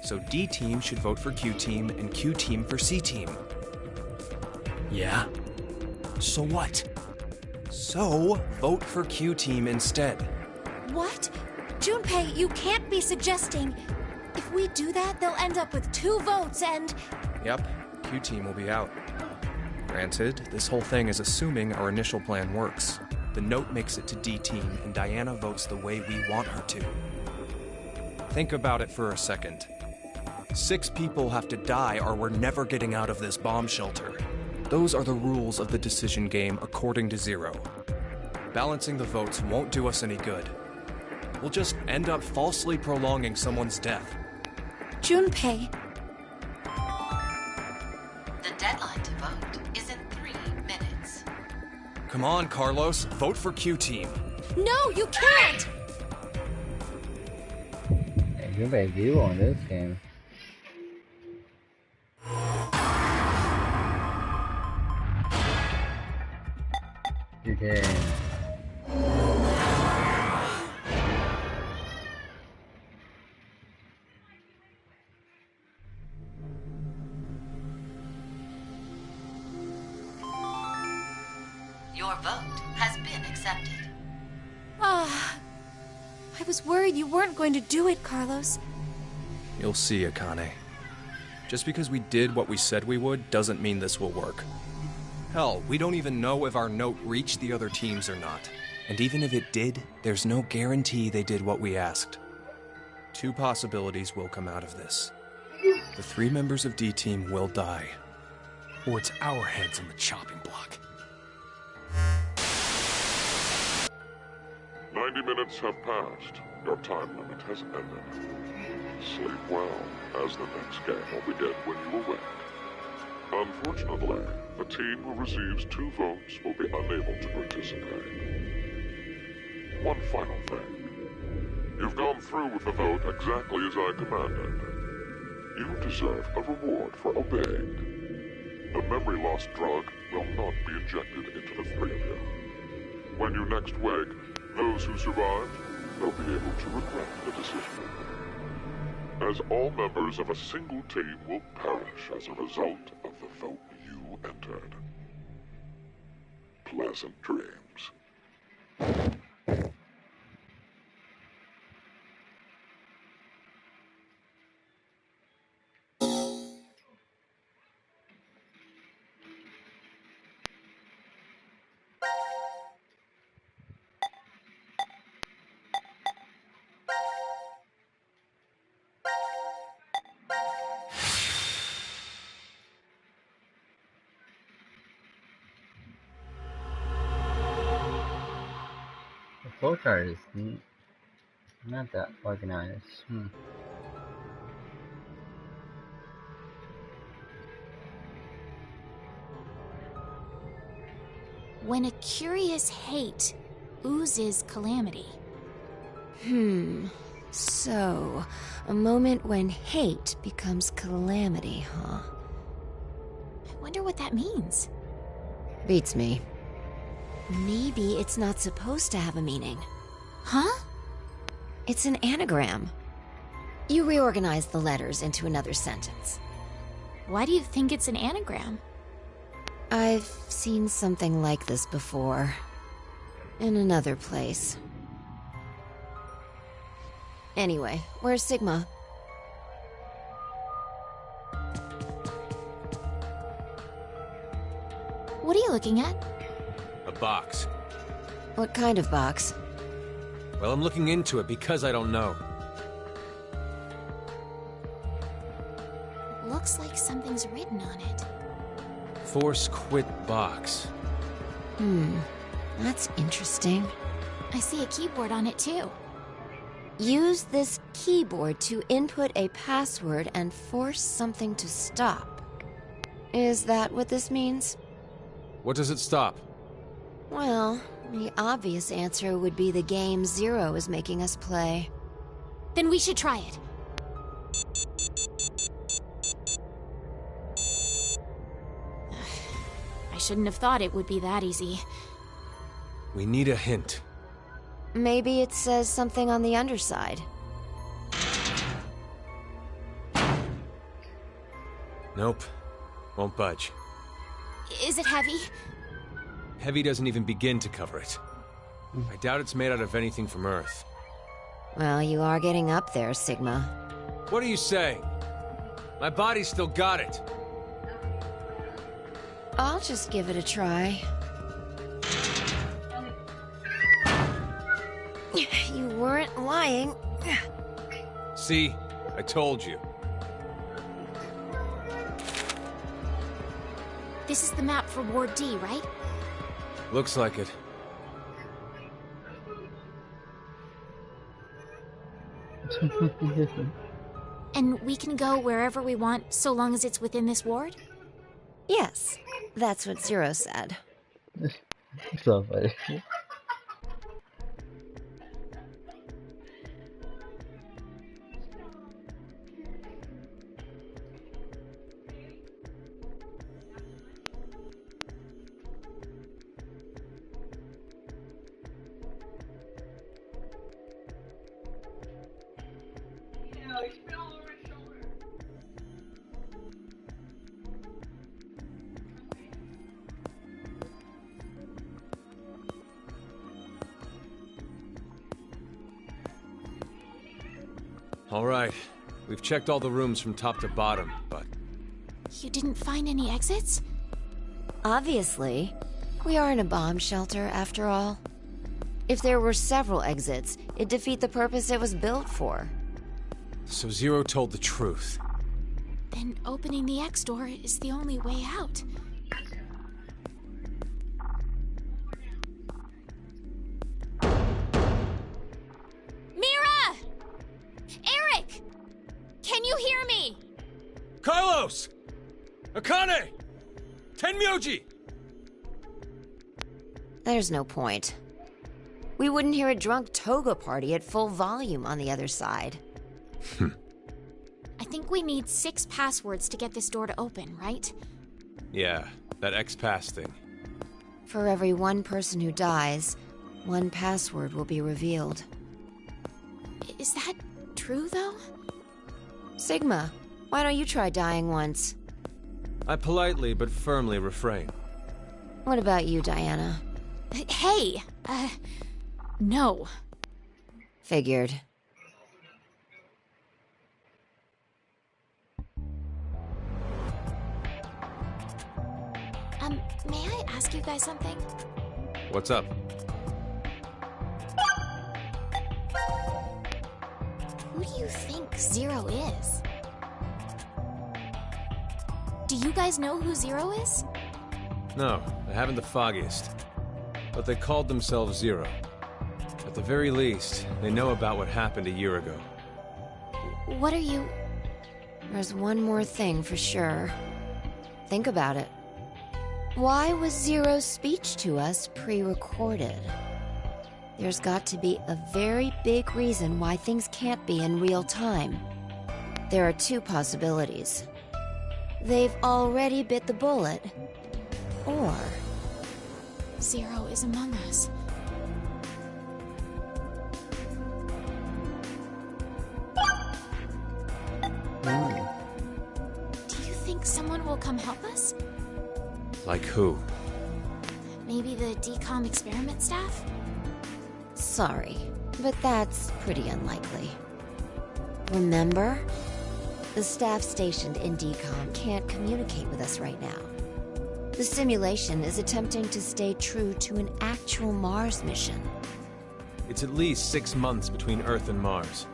so D-Team should vote for Q-Team and Q-Team for C-Team. Yeah? So what? So, vote for Q-Team instead. What? Junpei, you can't be suggesting... If we do that, they'll end up with 2 votes and... Yep, Q-Team will be out. Granted, this whole thing is assuming our initial plan works. The note makes it to D-Team, and Diana votes the way we want her to. Think about it for a second. 6 people have to die or we're never getting out of this bomb shelter. Those are the rules of the decision game according to Zero. Balancing the votes won't do us any good. We'll just end up falsely prolonging someone's death. Junpei. The deadline to vote is in 3 minutes. Come on, Carlos, vote for Q-Team. No, you can't! Hey, Junpei do on this game. You can. Your vote has been accepted. I was worried you weren't going to do it, Carlos. You'll see, Akane. Just because we did what we said we would doesn't mean this will work. Hell, we don't even know if our note reached the other teams or not. And even if it did, there's no guarantee they did what we asked. 2 possibilities will come out of this. The 3 members of D-Team will die. Or it's our heads on the chopping block. 90 minutes have passed. Your time limit has ended. Sleep well, as the next game will begin when you awake. Unfortunately, the team who receives 2 votes will be unable to participate. One final thing. You've gone through with the vote exactly as I commanded. You deserve a reward for obeying. The memory loss drug will not be injected into the 3 of you. When you next wake, those who survive will be able to regret the decision. As all members of a single team will perish as a result of the vote you entered. Pleasant dreams. The flowchart is not that organized. When a curious hate oozes calamity. So, a moment when hate becomes calamity, huh? I wonder what that means. Beats me. Maybe it's not supposed to have a meaning. Huh? It's an anagram. You reorganize the letters into another sentence. Why do you think it's an anagram? I've seen something like this before. In another place. Anyway, where's Sigma? What are you looking at? A box. What kind of box? Well, I'm looking into it because I don't know. Looks like something's written on it. Force quit box. That's interesting. I see a keyboard on it too. Use this keyboard to input a password and force something to stop. Is that what this means? What does it stop? Well, the obvious answer would be the game Zero is making us play. Then we should try it. I shouldn't have thought it would be that easy. We need a hint. Maybe it says something on the underside. Nope. Won't budge. Is it heavy? Heavy doesn't even begin to cover it. I doubt it's made out of anything from Earth. Well, you are getting up there, Sigma. What are you saying? My body's still got it. I'll just give it a try. You weren't lying. See? I told you. This is the map for Ward D, right? Looks like it. It's completely different. And we can go wherever we want, so long as it's within this ward? Yes, that's what Zero said. So funny. All right. We've checked all the rooms from top to bottom, but... You didn't find any exits? Obviously. We are in a bomb shelter, after all. If there were several exits, it'd defeat the purpose it was built for. So Zero told the truth. Then opening the X door is the only way out. Mira! Eric! Can you hear me? Carlos! Akane! Tenmyoji! There's no point. We wouldn't hear a drunk toga party at full volume on the other side. I think we need 6 passwords to get this door to open, right? Yeah, that X-Pass thing. For every one person who dies, one password will be revealed. Is that true, though? Sigma, why don't you try dying once? I politely but firmly refrain. What about you, Diana? Hey! No. Figured. May I ask you guys something? What's up? Who do you think Zero is? Do you guys know who Zero is? No, I haven't the foggiest. But they called themselves Zero. At the very least, they know about what happened a year ago. What are you... There's one more thing for sure. Think about it. Why was Zero's speech to us pre-recorded? There's got to be a very big reason why things can't be in real time. There are 2 possibilities. They've already bit the bullet, or... Zero is among us. Do you think someone will come help us? Like who? Maybe the DCOM experiment staff? Sorry, but that's pretty unlikely. Remember? The staff stationed in DCOM can't communicate with us right now. The simulation is attempting to stay true to an actual Mars mission. It's at least 6 months between Earth and Mars.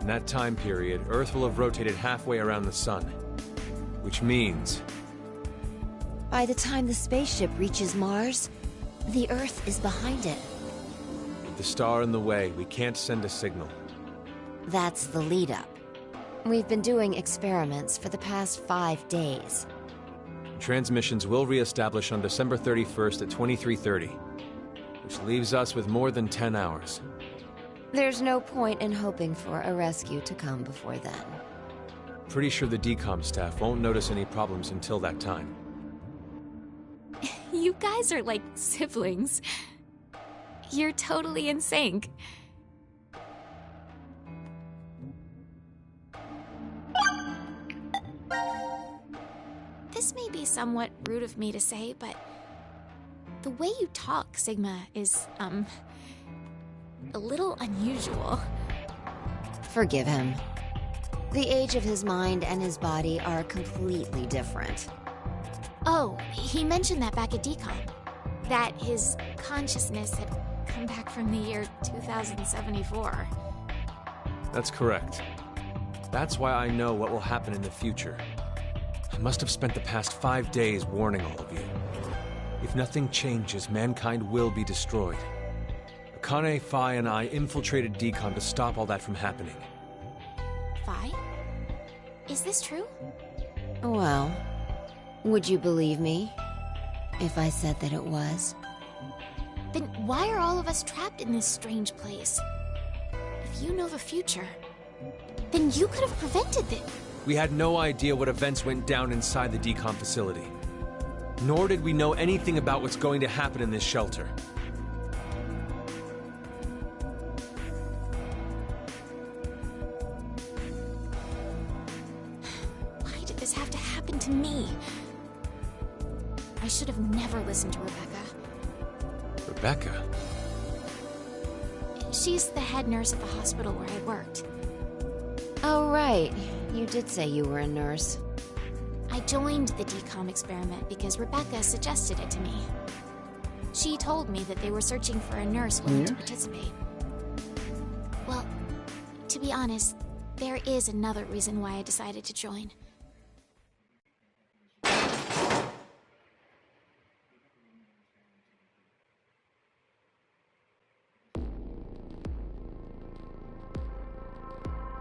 In that time period, Earth will have rotated halfway around the Sun. Which means... By the time the spaceship reaches Mars, the Earth is behind it. with the star in the way, we can't send a signal. That's the lead-up. We've been doing experiments for the past 5 days. Transmissions will re-establish on December 31st at 23:30, which leaves us with more than 10 hours. There's no point in hoping for a rescue to come before then. Pretty sure the DCOM staff won't notice any problems until that time. You guys are like siblings. You're totally in sync. This may be somewhat rude of me to say, but the way you talk, Sigma, is, a little unusual. Forgive him. The age of his mind and his body are completely different. Oh, he mentioned that back at decom. That his consciousness had come back from the year 2074. That's correct. That's why I know what will happen in the future. I must have spent the past 5 days warning all of you. If nothing changes, mankind will be destroyed. Akane, Phi, and I infiltrated decom to stop all that from happening. Phi? Is this true? Well, would you believe me if I said that it was? Then why are all of us trapped in this strange place? If you know the future, then you could have prevented it. We had no idea what events went down inside the decom facility. Nor did we know anything about what's going to happen in this shelter. Why did this have to happen to me? I should have never listened to Rebecca. Rebecca? She's the head nurse at the hospital where I worked. Oh, right. You did say you were a nurse. I joined the decom experiment because Rebecca suggested it to me. She told me that they were searching for a nurse willing to participate. Well, to be honest, there is another reason why I decided to join.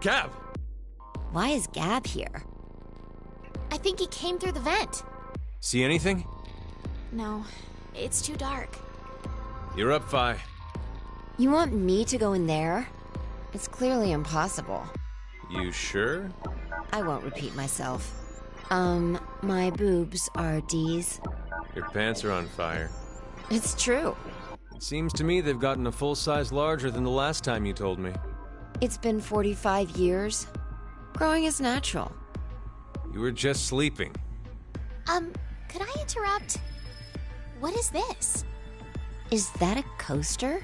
Gab! Why is Gab here? I think he came through the vent. See anything? No, it's too dark. You're up, Phi. You want me to go in there? It's clearly impossible. You sure? I won't repeat myself. My boobs are D's. Your pants are on fire. It's true. It seems to me they've gotten a full size larger than the last time you told me. It's been 45 years. Growing is natural. You were just sleeping. Could I interrupt? What is this? Is that a coaster?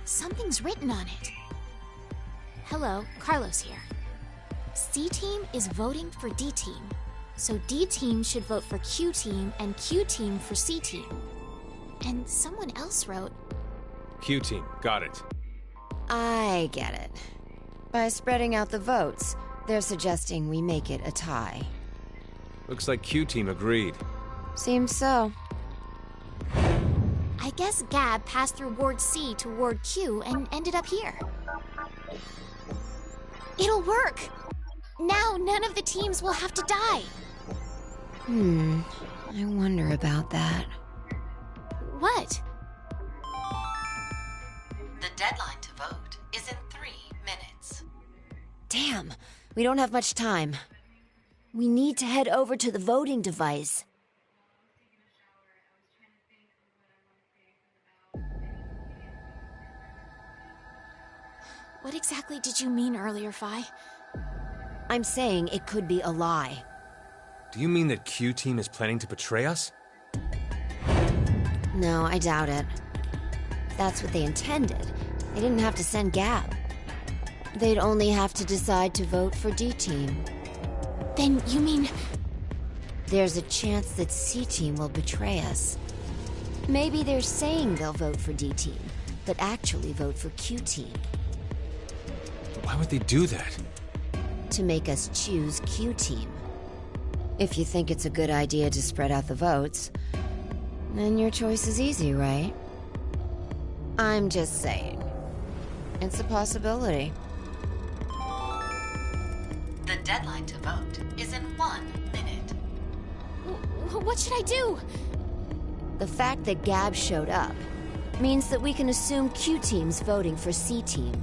Something's written on it. Hello, Carlos here. C-Team is voting for D-Team. So D-Team should vote for Q-Team and Q-Team for C-Team. And someone else wrote... Q-Team, got it. I get it. By spreading out the votes, they're suggesting we make it a tie. Looks like Q-Team agreed. Seems so. I guess Gab passed through Ward C to Ward Q and ended up here. It'll work! Now none of the teams will have to die! I wonder about that. What? The deadline to vote is in 3 minutes. Damn, we don't have much time. We need to head over to the voting device. What exactly did you mean earlier, Phi? I'm saying it could be a lie. Do you mean that Q-Team is planning to betray us? No, I doubt it. If that's what they intended, they didn't have to send Gab. They'd only have to decide to vote for D-Team. Then you mean... There's a chance that C-Team will betray us. Maybe they're saying they'll vote for D-Team, but actually vote for Q-Team. Why would they do that? To make us choose Q-Team. If you think it's a good idea to spread out the votes, then your choice is easy, right? I'm just saying. It's a possibility. The deadline to vote is in 1 minute. What should I do? The fact that Gab showed up means that we can assume Q-Team's voting for C-Team.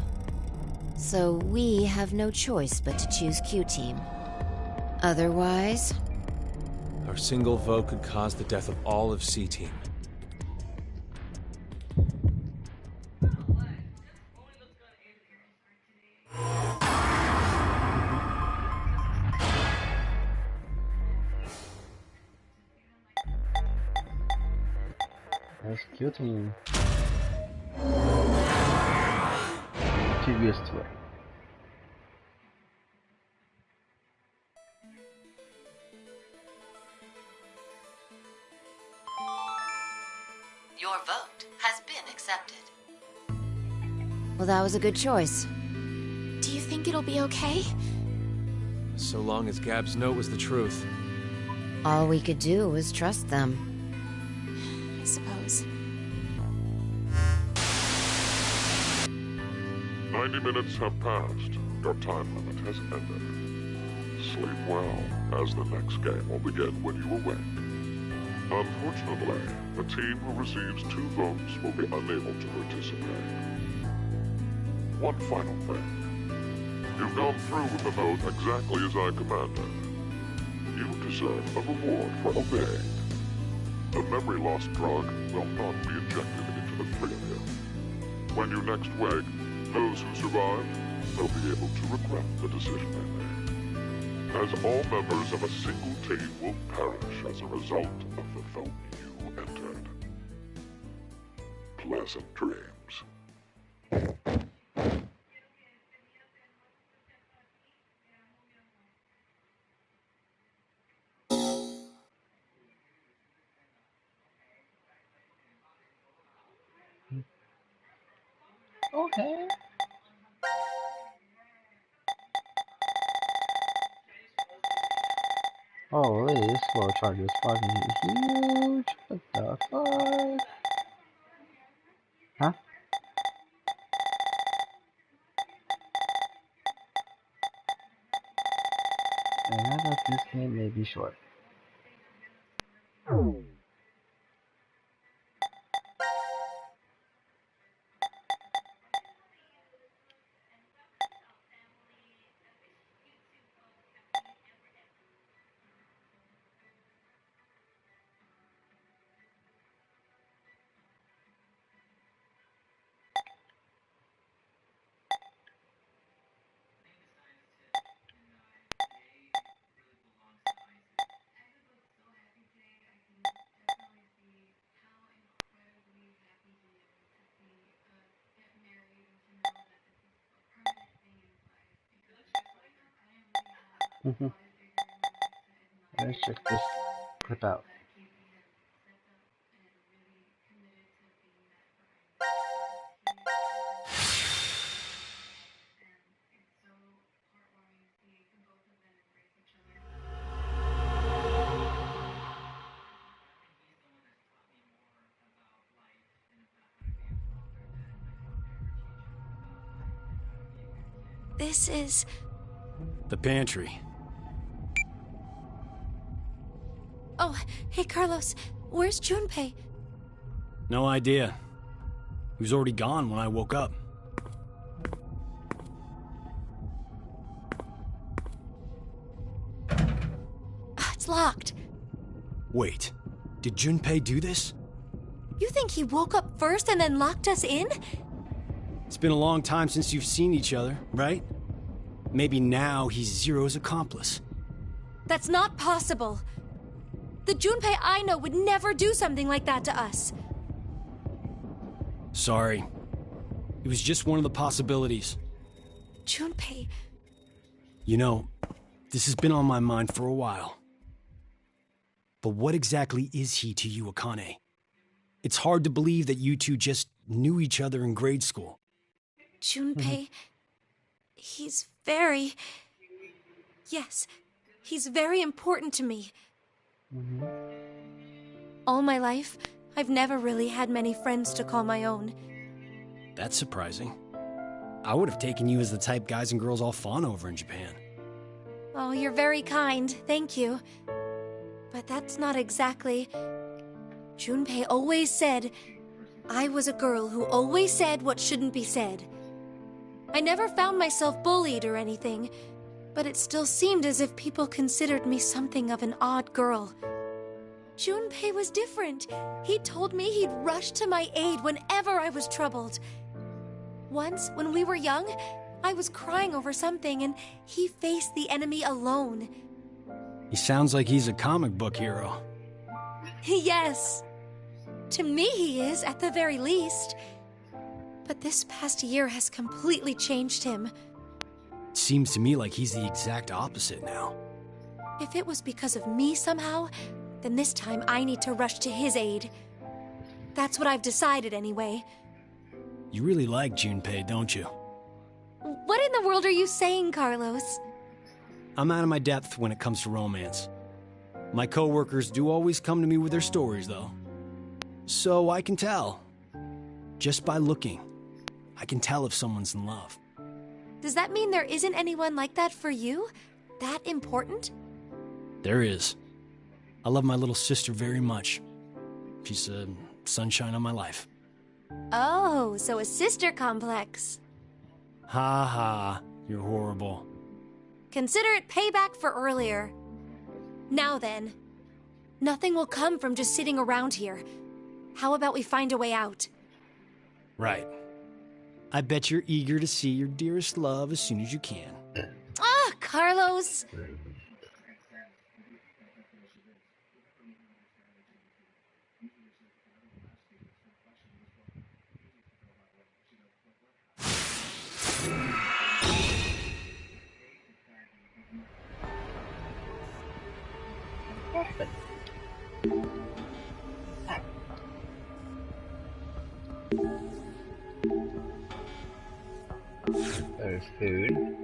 So we have no choice but to choose Q-Team. Otherwise... Our single vote could cause the death of all of C-Team. That's Q-Team. Too used to it. Your vote has been accepted. Well, that was a good choice. Do you think it'll be okay? So long as Gab's note was the truth. All we could do was trust them. I suppose. 90 minutes have passed. Your time limit has ended. Sleep well, as the next game will begin when you awake. Unfortunately, the team who receives 2 votes will be unable to participate. One final thing. You've gone through with the vote exactly as I commanded. You deserve a reward for obeying. The memory loss drug will not be injected into the 3 of you. When you next wake, those who survive will be able to regret the decision they made. As all members of a single team will perish as a result of the vote you entered. Pleasant dreams. Okay. Holy, this floor charge is fucking huge. What the fuck? Huh? And I thought this game may be short. Let's check this clip out. This is... The Pantry. Oh, hey Carlos, where's Junpei? No idea. He was already gone when I woke up. It's locked. Wait, did Junpei do this? You think he woke up first and then locked us in? It's been a long time since you've seen each other, right? Maybe now he's Zero's accomplice. That's not possible. The Junpei I know would never do something like that to us. Sorry. It was just one of the possibilities. Junpei... You know, this has been on my mind for a while. But what exactly is he to you, Akane? It's hard to believe that you two just knew each other in grade school. Junpei... He's very... Yes, he's very important to me. All my life, I've never really had many friends to call my own. That's surprising. I would have taken you as the type guys and girls all fawn over in Japan. Oh, you're very kind, thank you. But that's not exactly... Junpei always said I was a girl who always said what shouldn't be said. I never found myself bullied or anything, but it still seemed as if people considered me something of an odd girl. Junpei was different. He told me he'd rush to my aid whenever I was troubled. Once, when we were young, I was crying over something and he faced the enemy alone. He sounds like he's a comic book hero. Yes. To me he is, at the very least. But this past year has completely changed him. It seems to me like he's the exact opposite now. If it was because of me somehow, then this time I need to rush to his aid. That's what I've decided anyway. You really like Junpei, don't you? What in the world are you saying, Carlos? I'm out of my depth when it comes to romance. My coworkers do always come to me with their stories, though. So I can tell. Just by looking, I can tell if someone's in love. Does that mean there isn't anyone like that for you? That important? There is. I love my little sister very much. She's a sunshine on my life. Oh, so a sister complex. Ha ha, you're horrible. Consider it payback for earlier. Now then, nothing will come from just sitting around here. How about we find a way out? Right. I bet you're eager to see your dearest love as soon as you can. Ah, Carlos! There's food.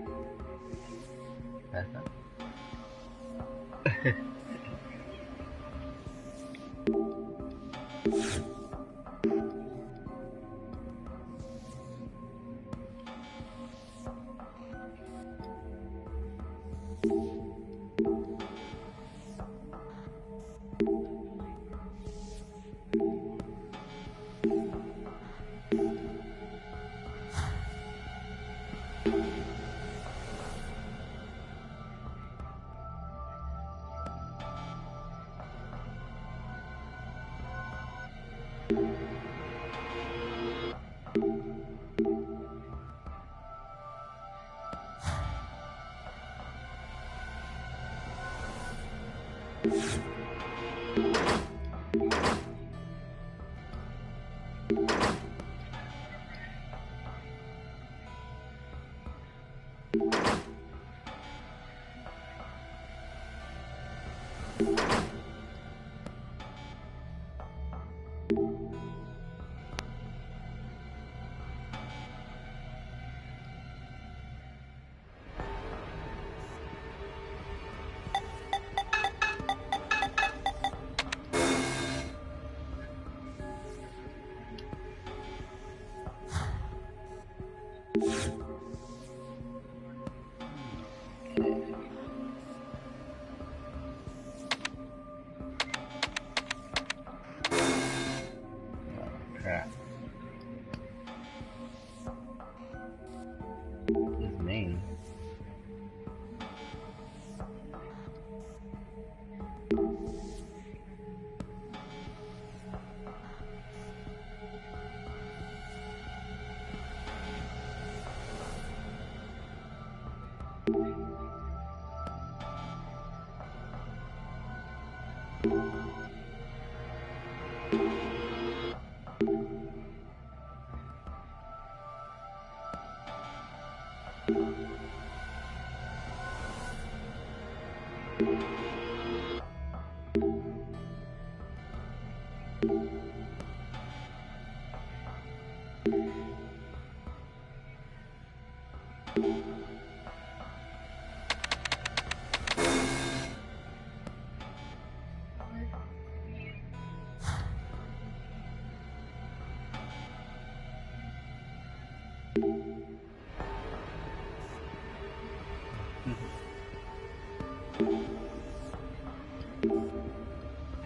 His name.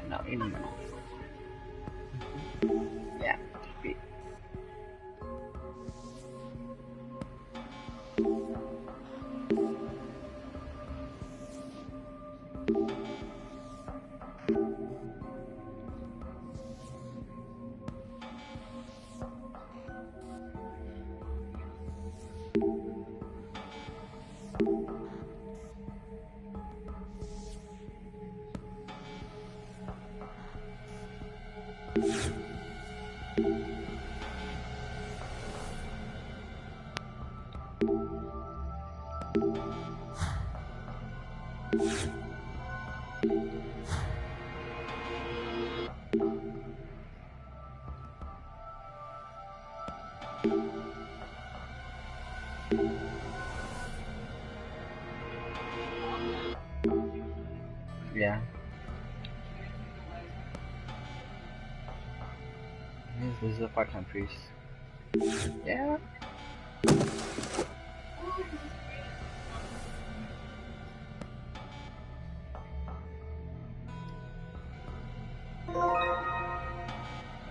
Not anymore. Yeah, speak. Yeah. This is a part-time priest. Yeah.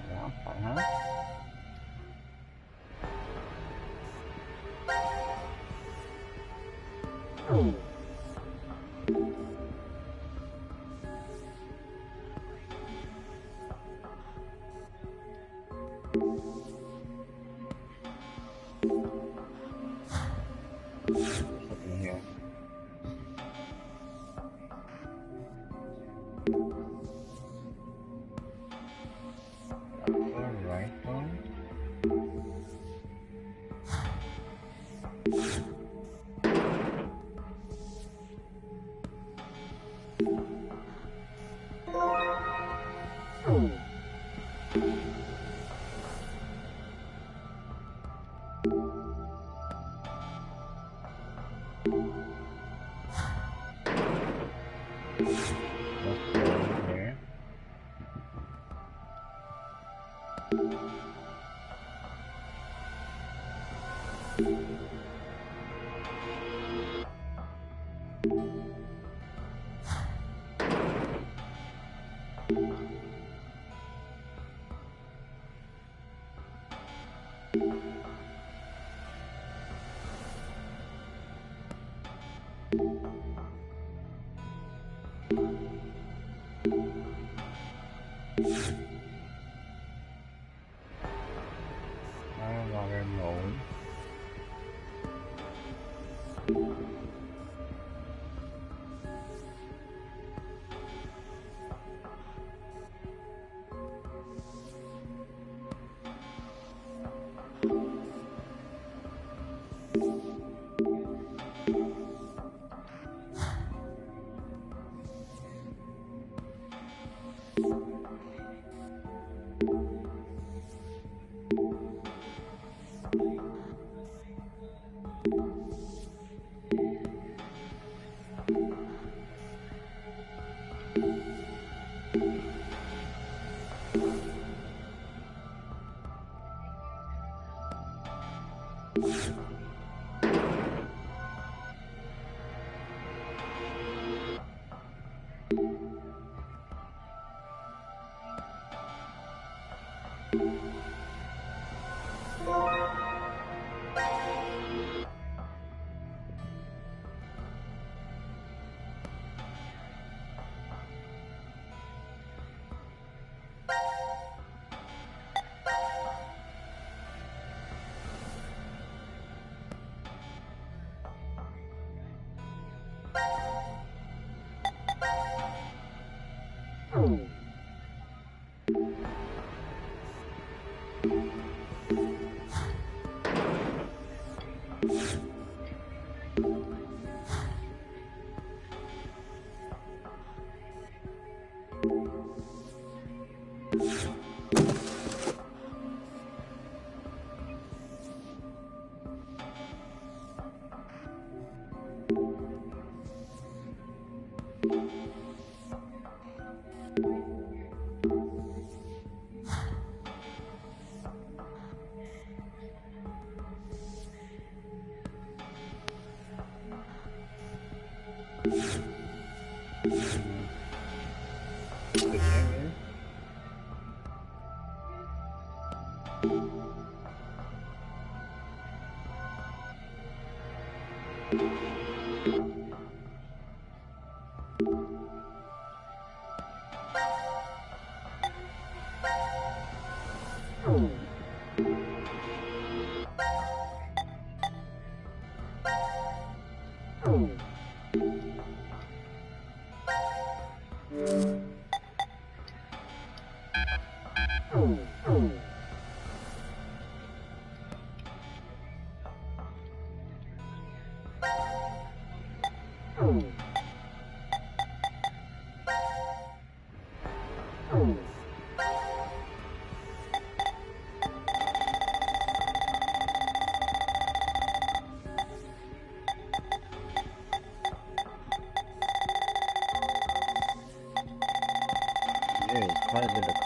Yeah, fine, huh? Something here. Alright, one. Here. Water mode.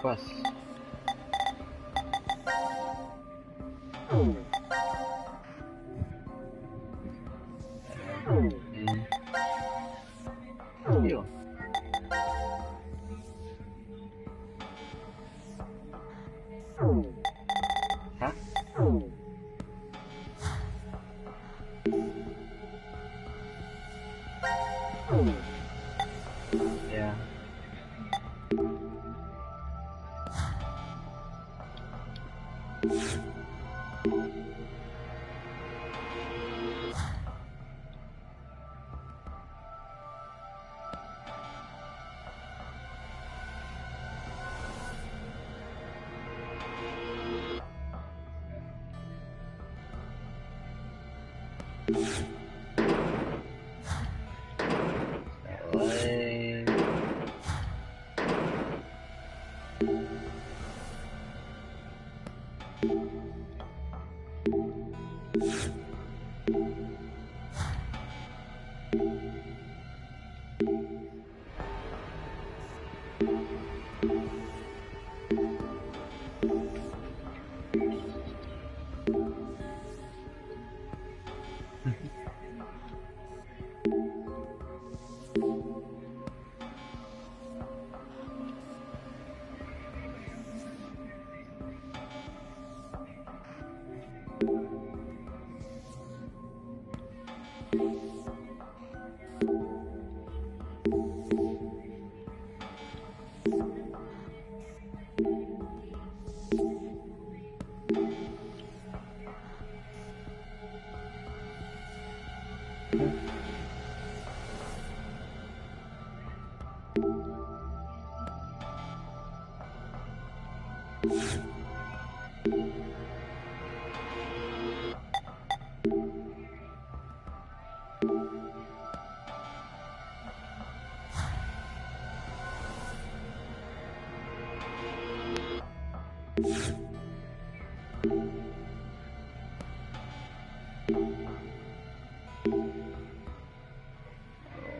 quest. Heal. Huh? Yeah. LA.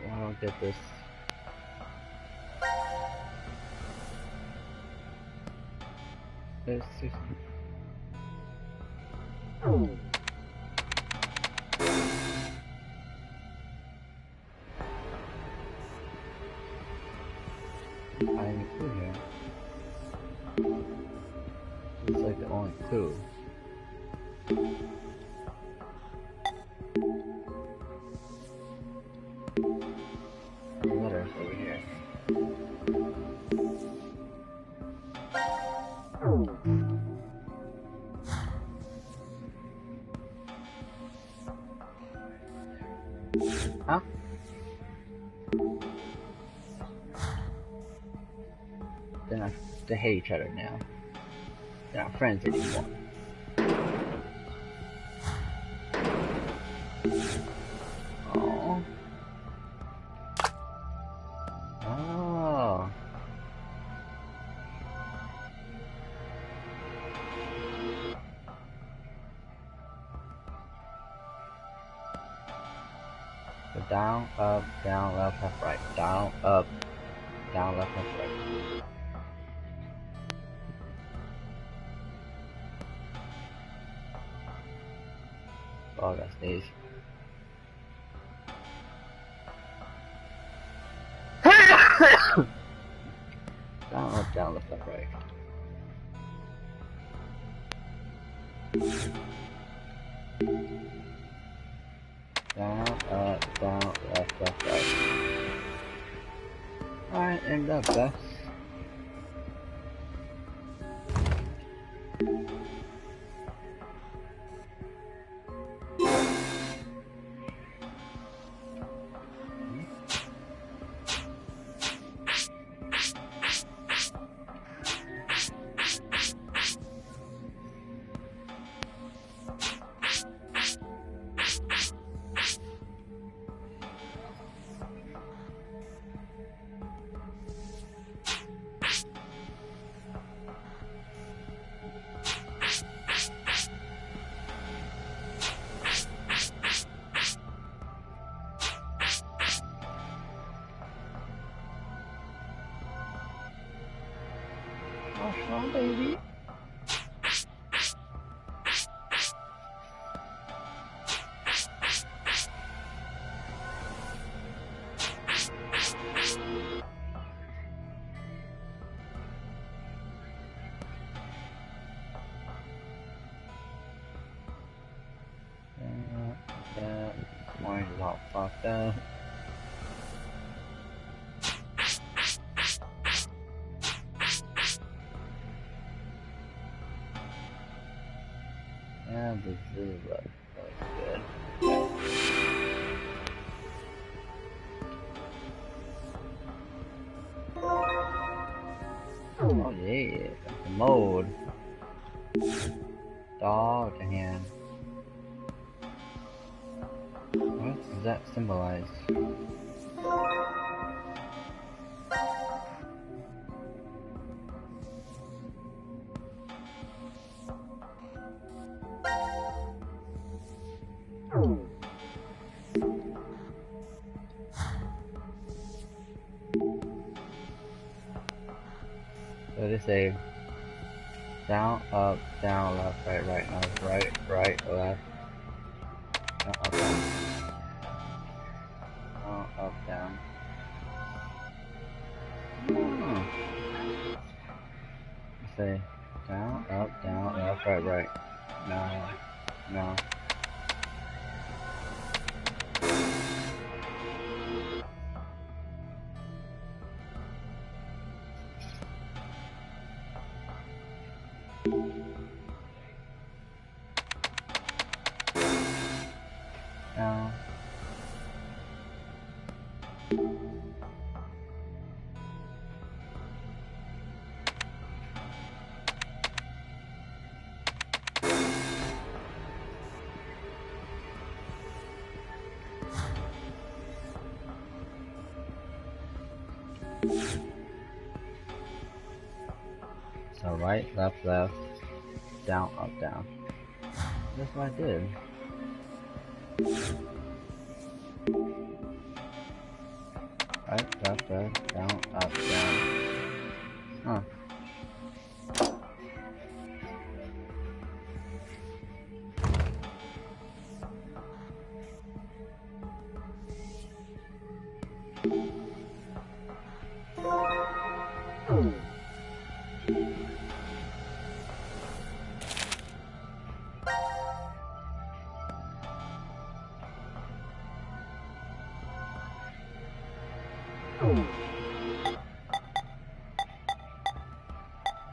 I don't get this. There's 60. Finding a clue here. It's like the only clue. Letters over here. Huh? They hate each other now. They're not friends anymore. Oh. Oh. So down, up, down, left, left, right. Down, up, down, left, left, right. Oh, that stays. Down, up, down, left, left, right. Down, up, down, left, left, right. Alright, and up, best. baby. Orange is all fucked up. Yeah, this is good. Oh yeah, the mode. Dog hand. What does that symbolize? So they say down, up, down, left, right, right, no, right, right, left, down, up, down, up, down. Say down, up, down, left, right, right. No, no. Down. So right, left, left, down, up, down. That's what I did. Right, left, left, down, up, down. Huh.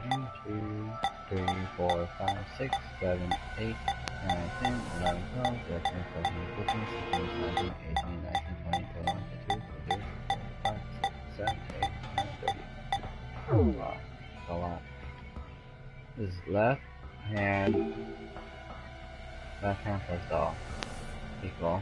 One, 2, 3, 4, 5, 6, 7, 8, 9, 10, 11, 12, 13, 14, 15, 16, 17, 18, 19, 20, 21, 22, 23, 24, 25, 26, 27, 28, 29, 30. Wow, that's a lot. This is left hand first off. Equal.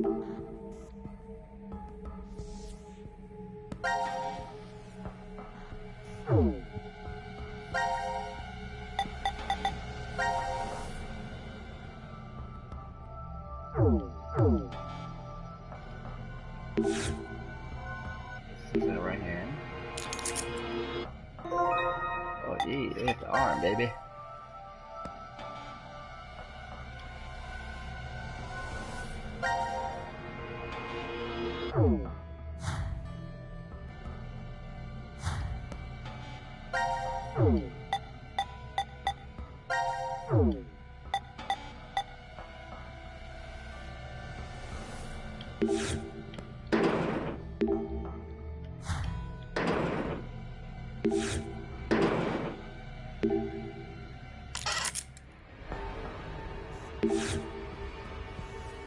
Six in the right hand. Oh yeah, there's the arm, baby.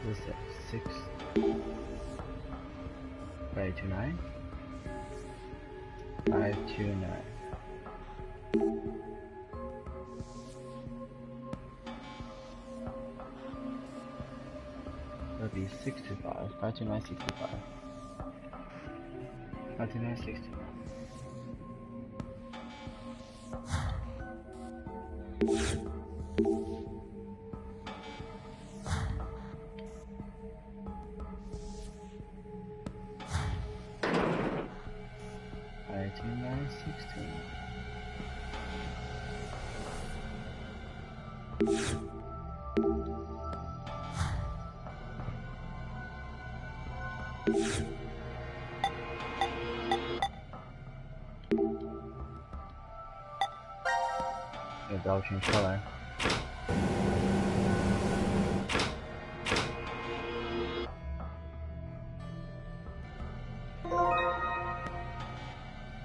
What's that? 6 529 529. That'd be 625 529 65 529 65. Maybe I'll change color.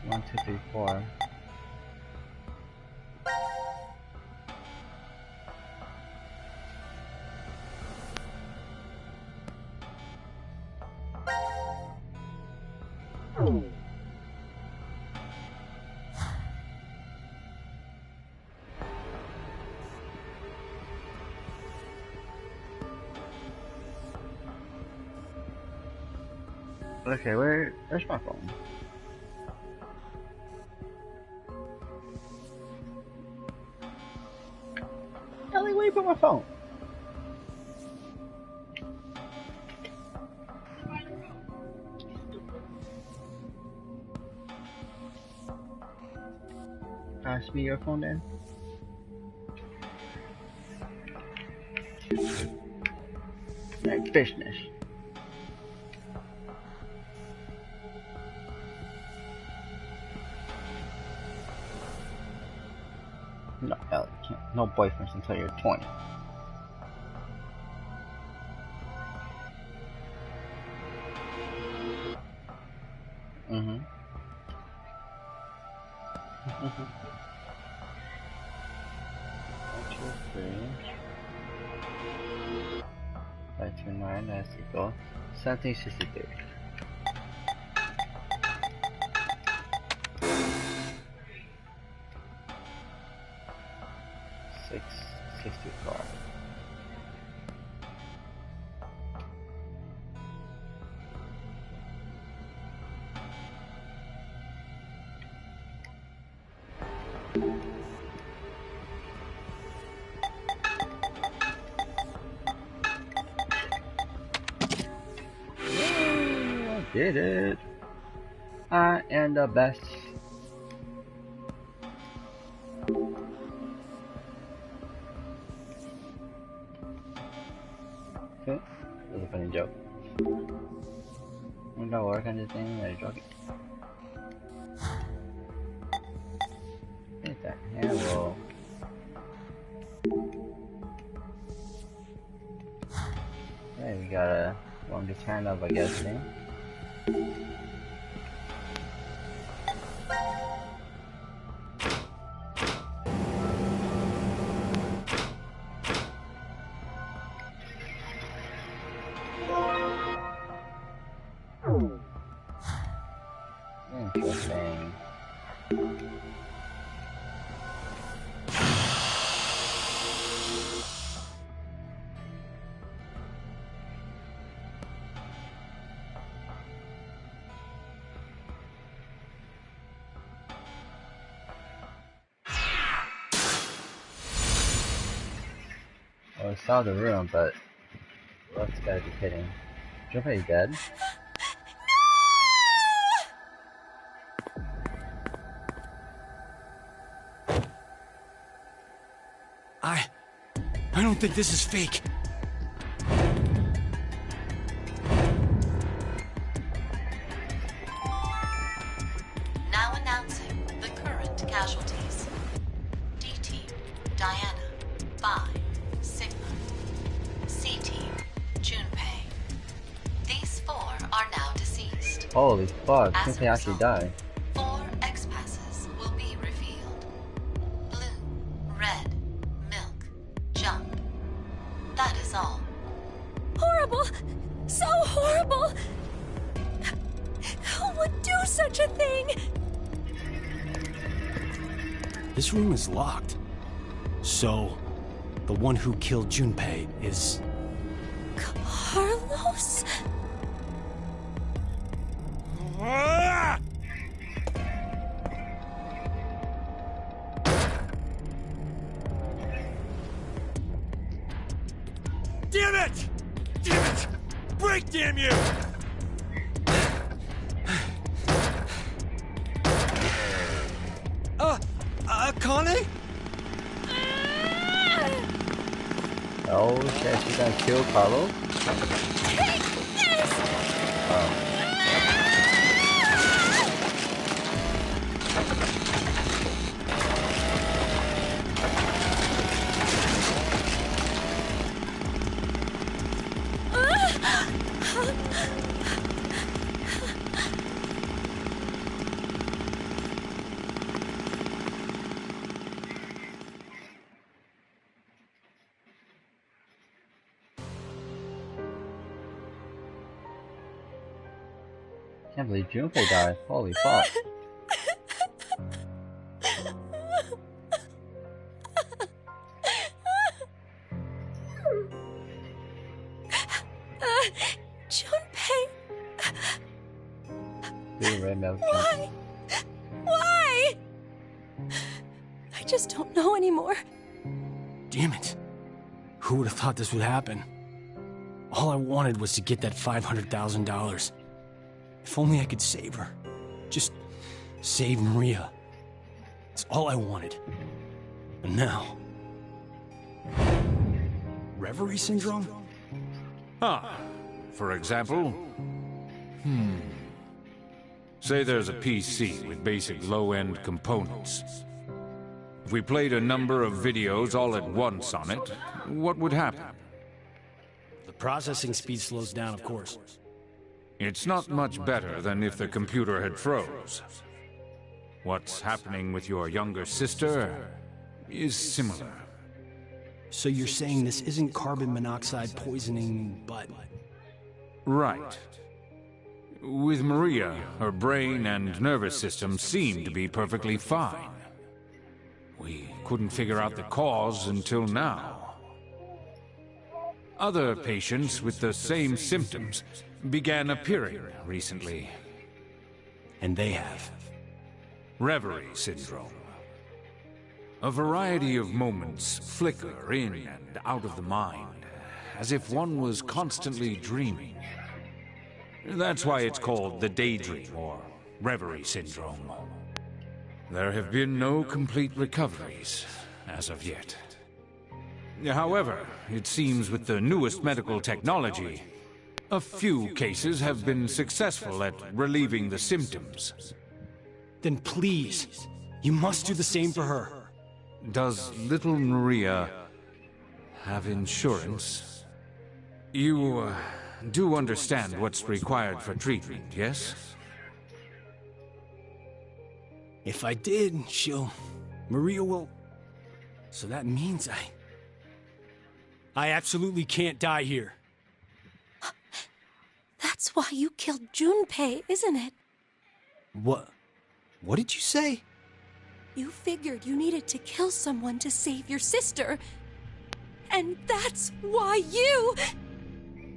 One, two, three, four. Okay, where's my phone? Ellie, where you put my phone? Pass me your phone then. Like business. No, Ellie, can't. No boyfriends until you're 20. Mm-hmm. 529, that's equal 1763. $6.64. Did it. I am the best. Okay, that was a funny joke. I'm gonna work on this thing. I joke it. Get that handle. Okay, we got a one to turn up, I guess, thing. Interesting. I saw the room, but what's gotta be kidding? Junpei dead? I don't think this is fake. Now announcing the current casualties. D-Team, Diana, 5, Sigma. C-Team, Junpei. These 4 are now deceased. Holy fuck, Junpei actually died. 4 X-passes will be revealed. Blue, red, milk, jump. That is all. Horrible! So horrible! Who would do such a thing? This room is locked. So, the one who killed Junpei is... Carlos? Damn it! Damn it! Break, damn you! Connie? Oh shit, she's gonna kill Carlos? Take this! Oh. Can't believe Junpei died. Holy fuck. Junpei! Red milk. Why? Why? I just don't know anymore. Damn it. Who would have thought this would happen? All I wanted was to get that $500,000. If only I could save her. Just save Maria. It's all I wanted. And now... Reverie syndrome? For example... Say there's a PC with basic low-end components. If we played a number of videos all at once on it, what would happen? The processing speed slows down, of course. It's not much better than if the computer had froze. What's happening with your younger sister is similar. So you're saying this isn't carbon monoxide poisoning, but... Right. With Maria, her brain and nervous system seemed to be perfectly fine. We couldn't figure out the cause until now. Other patients with the same symptoms began appearing recently. And they have? Reverie syndrome. A variety of moments flicker in and out of the mind, as if one was constantly dreaming. That's why it's called the daydream or reverie syndrome. There have been no complete recoveries as of yet. However, it seems with the newest medical technology, a few cases have been successful at relieving the symptoms. Then please, you must do the same for her. Does little Maria have insurance? You do understand what's required for treatment, yes? If I did, Maria will... So that means I absolutely can't die here. That's why you killed Junpei, isn't it? What did you say? You figured you needed to kill someone to save your sister. And that's why you...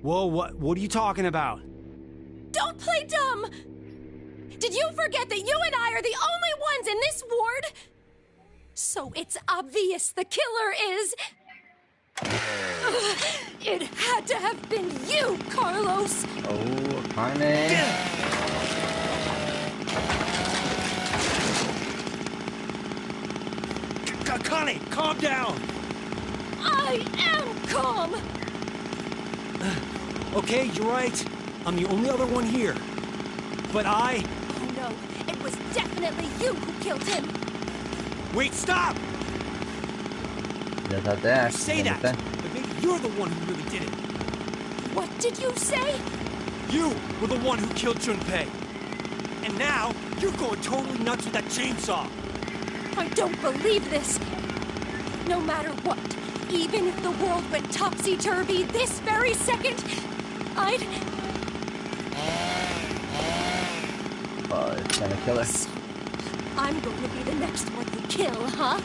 Whoa, what are you talking about? Don't play dumb! Did you forget that you and I are the only ones in this ward? So it's obvious the killer is... It had to have been you, Carlos! Oh, Akane. Akane, calm down! I am calm! Okay, you're right. I'm the only other one here. But I... Oh no, it was definitely you who killed him! Wait, stop! Just out there. Say that, but maybe you're the one who really did it. What did you say? You were the one who killed Junpei. And now, you're going totally nuts with that chainsaw. I don't believe this. No matter what, even if the world went topsy-turvy this very second, I'd... Oh, it's gonna kill her. So, I'm going to be the next one you kill, huh?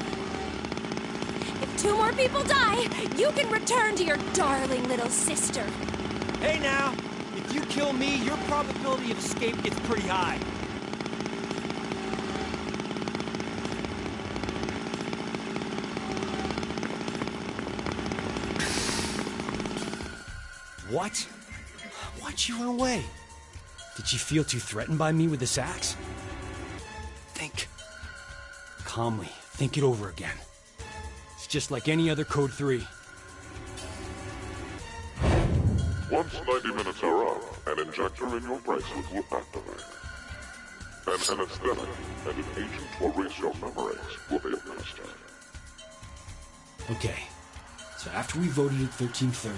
If 2 more people die, you can return to your darling little sister. Hey now, if you kill me, your probability of escape gets pretty high. What? Why'd she run away? Did she feel too threatened by me with this axe? Think. Calmly, think it over again. It's just like any other Code 3. Once 90 minutes are up, an injector in your bracelet will activate. An anesthetic and an agent to erase your memories will be administered. Okay, so after we voted at 13:30,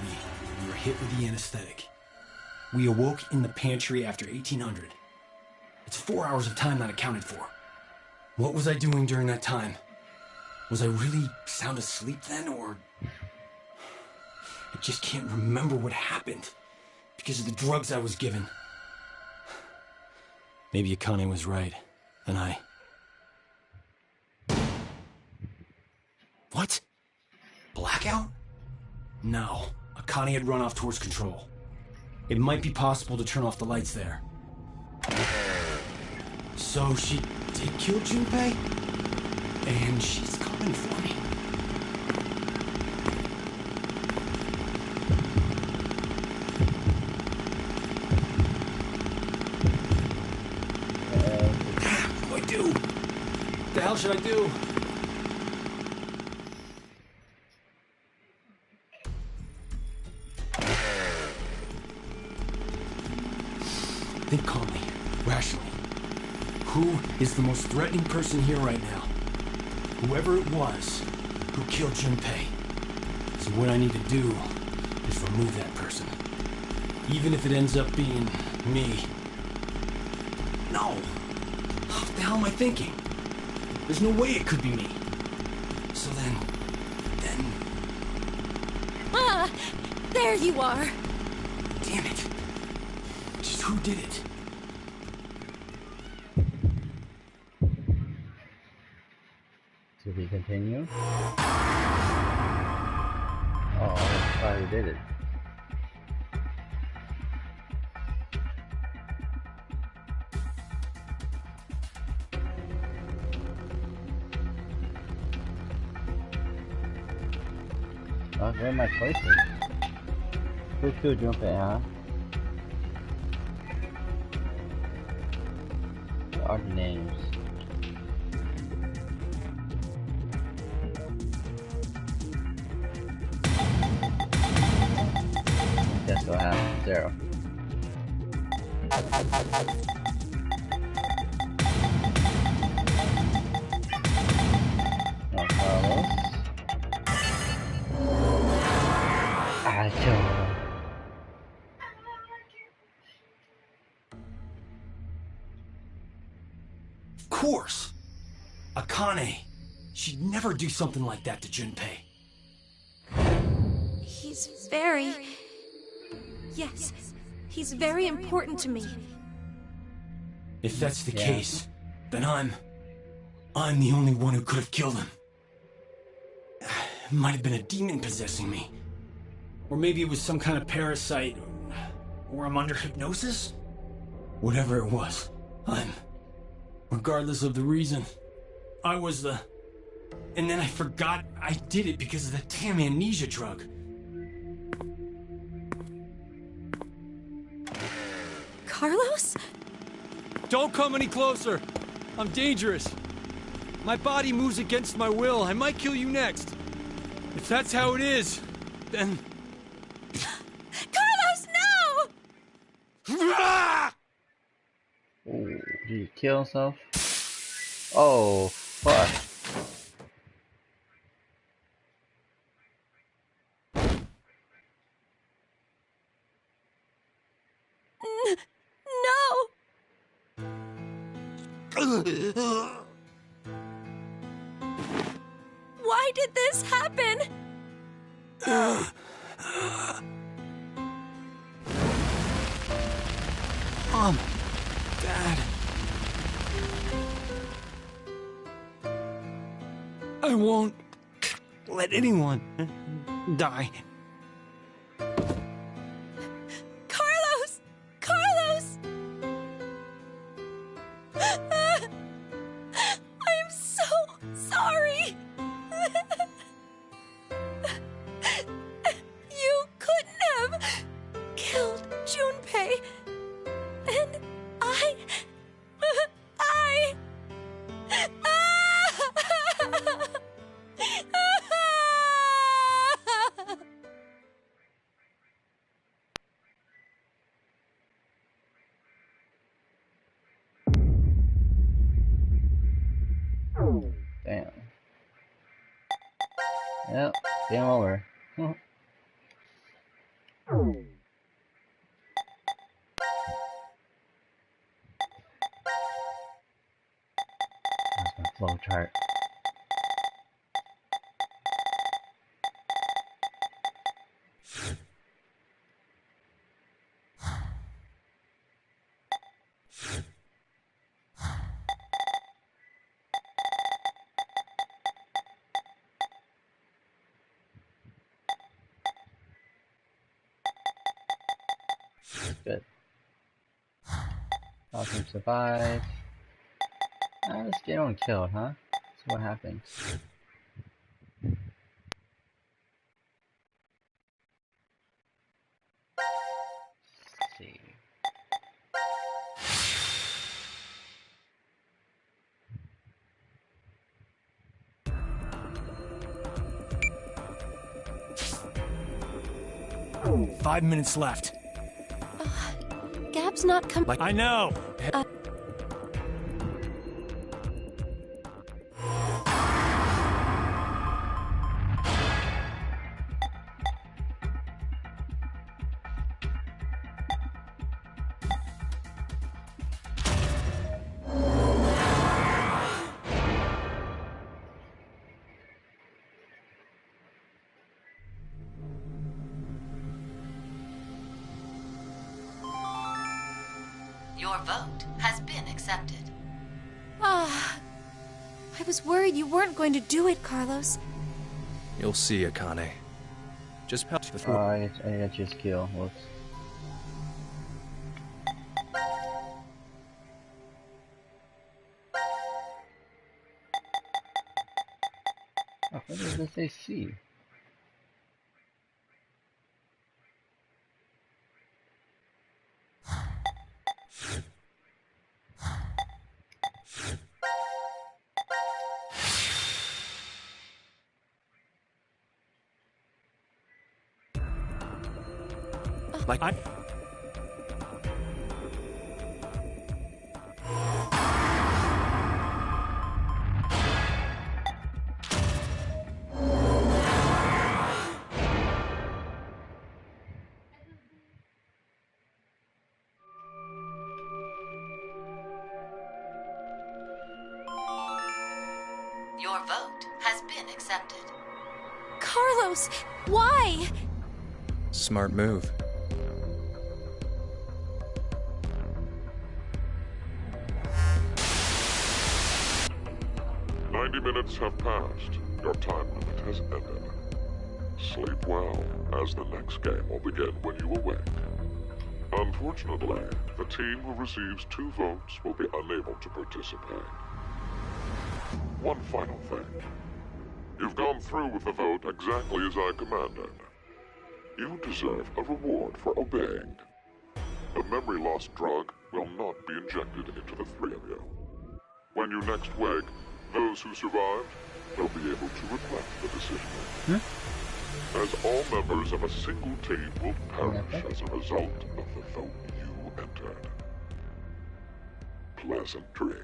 we were hit with the anesthetic. We awoke in the pantry after 1800. It's 4 hours of time not accounted for. What was I doing during that time? Was I really sound asleep then, or... I just can't remember what happened because of the drugs I was given. Maybe Akane was right, and I... What? Blackout? No, Akane had run off towards control. It might be possible to turn off the lights there. So she did kill Junpei? And she's coming for me. What do I do? What the hell should I do? Think calmly, rationally. Who is the most threatening person here right now? Whoever it was who killed Junpei. So what I need to do is remove that person. Even if it ends up being me. No! What the hell am I thinking? There's no way it could be me. So then... Ah! There you are! Damn it! Just who did it? Should we continue? Oh, I already did it. Oh, where are my choices? Who killed Junpei, huh? What are the names? Guess what happened? 0. No, Carlos. I killed him. Of course! Akane. She'd never do something like that to Junpei. He's very... Yes, he's very important to me. If that's the case, then I'm the only one who could have killed him. It might have been a demon possessing me. Or maybe it was some kind of parasite. Or I'm under hypnosis? Whatever it was, regardless of the reason, I was the And then I forgot I did it because of that damn amnesia drug. Carlos? Don't come any closer. I'm dangerous. My body moves against my will. I might kill you next. If that's how it is, then... Carlos, no! Oh, did he kill himself? Oh, fuck. No! Why did this happen? Mom, Dad. I won't let anyone die. Carlos! Carlos! I'm so sorry! You couldn't have killed Junpei. And I... Damn. Yep, game over. I That's my flow chart. Good. Falcon survived. Let's get on killed, huh? See what happens. Let's see. Oh, 5 minutes left. Gab's not coming. I know. Your vote has been accepted. I was worried you weren't going to do it, Carlos. You'll see, Akane. Just help the Oh, I got your skill. Whoops. Oh, what does this say C? Like I... Your vote has been accepted. Carlos, why? Smart move. Minutes have passed. Your time limit has ended. Sleep well, as the next game will begin when you awake. Unfortunately, the team who receives 2 votes will be unable to participate. One final thing. You've gone through with the vote exactly as I commanded. You deserve a reward for obeying. The memory loss drug will not be injected into the three of you. When you next wake, those who survived will be able to reflect the decision. As all members of a single team will perish as a result of the vote you entered. Pleasant dreams.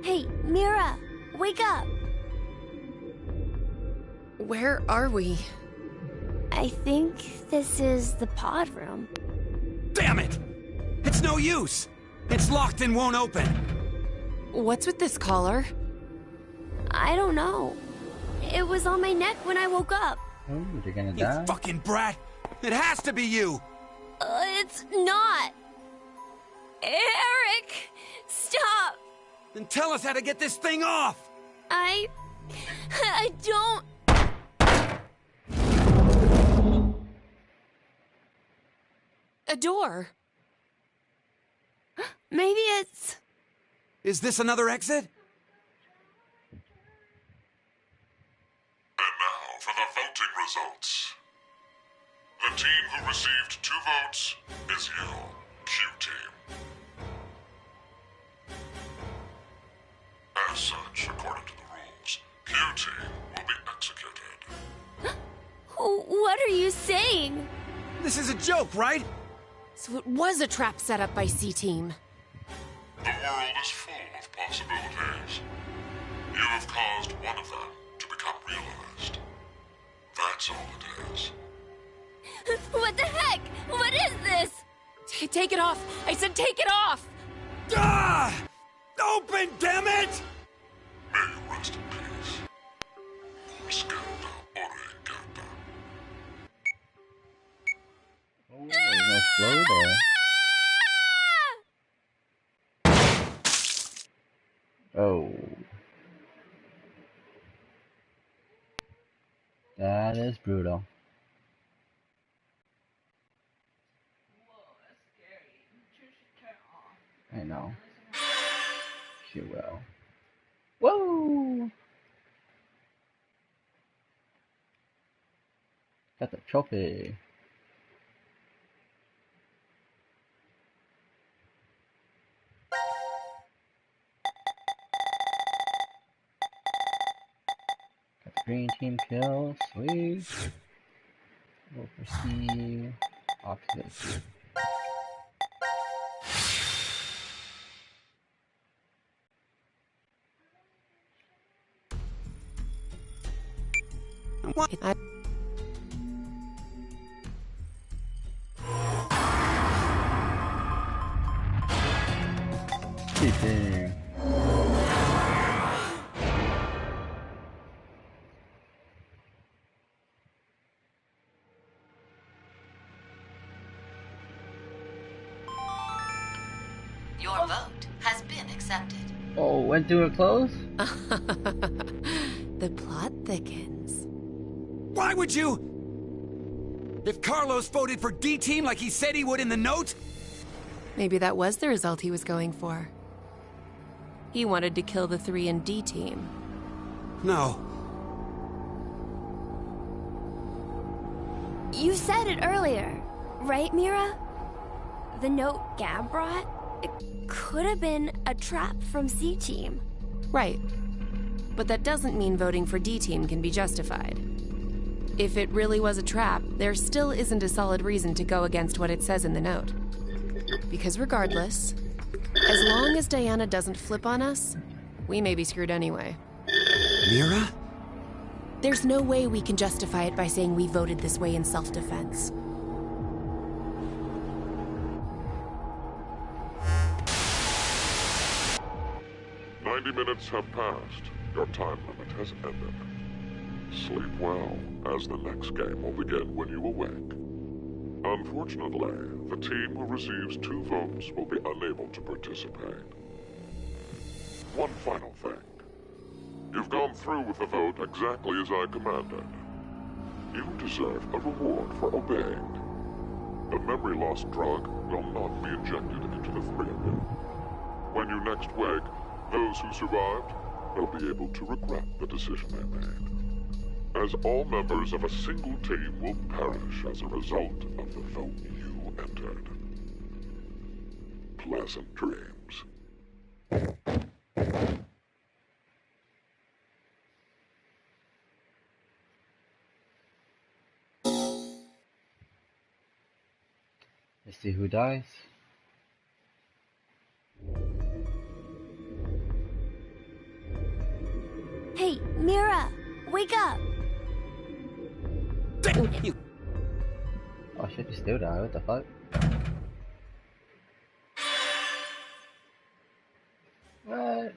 Hey, Mira! Wake up! Where are we? I think this is the pod room. Damn it! It's no use! It's locked and won't open! What's with this collar? I don't know. It was on my neck when I woke up. Oh, you're gonna You die? fucking brat! It has to be you! It's not. Eric! Stop! Then tell us how to get this thing off! I don't... A door. Maybe it's... Is this another exit? And now for the voting results. The team who received 2 votes is you, Q-Team. As such, according to the rules, Q-Team will be executed. What are you saying? This is a joke, right? So it was a trap set up by C-Team. The world is full of possibilities. You have caused one of them to become realized. That's all it is. What the heck? What is this? Take it off! I said take it off! Ah! Open, damn it! May you rest in peace. Riscata oregata. Oh, there's no flow there. Oh. That is brutal. I know. She will. Whoa! Got the trophy. Got the green team kill. Sweet. Go for C. Opposite. What? C-Team. Your vote has been accepted. Oh, went through and closed? The plot thickens. Why would you? If Carlos voted for D-Team like he said he would in the note? Maybe that was the result he was going for. He wanted to kill the 3 in D-Team. No. You said it earlier, right, Mira? The note Gab brought? It could have been a trap from C-Team. Right. But that doesn't mean voting for D-Team can be justified. If it really was a trap, there still isn't a solid reason to go against what it says in the note. Because regardless, as long as Diana doesn't flip on us, we may be screwed anyway. Mira? There's no way we can justify it by saying we voted this way in self-defense. Minutes have passed. Your time limit has ended. Sleep well, as the next game will begin when you awake. Unfortunately, the team who receives 2 votes will be unable to participate. One final thing. You've gone through with the vote exactly as I commanded. You deserve a reward for obeying. The memory loss drug will not be injected into the three of you. When you next wake, those who survived will be able to regret the decision they made. As all members of a single team will perish as a result of the vote you entered. Pleasant dreams. Let's see who dies. Hey, Mira! Wake up! Damn you! Oh shit, you still die, what the fuck? What?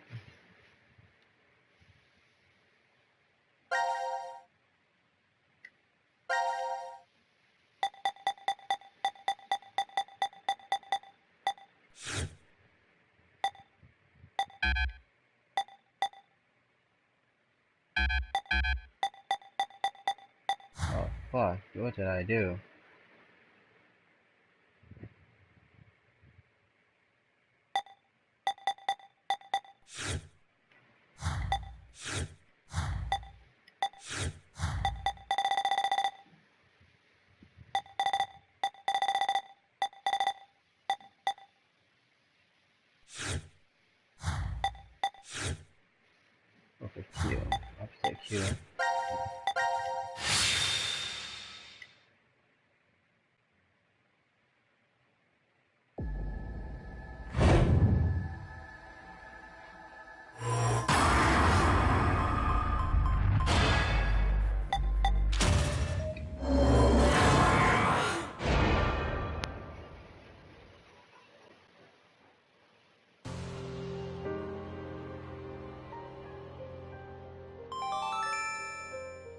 Oh fuck, what did I do? Okay, Q. Upset Q.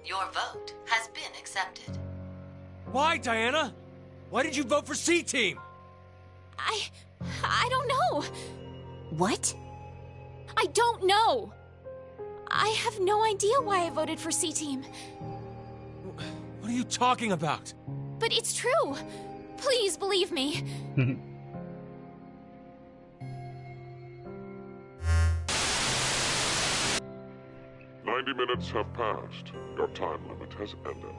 Your vote has been accepted. Why, Diana? Why did you vote for C-Team? I don't know. What? I don't know. I have no idea why I voted for C-Team. What are you talking about? But it's true. Please believe me. 90 minutes have passed. Your time limit has ended.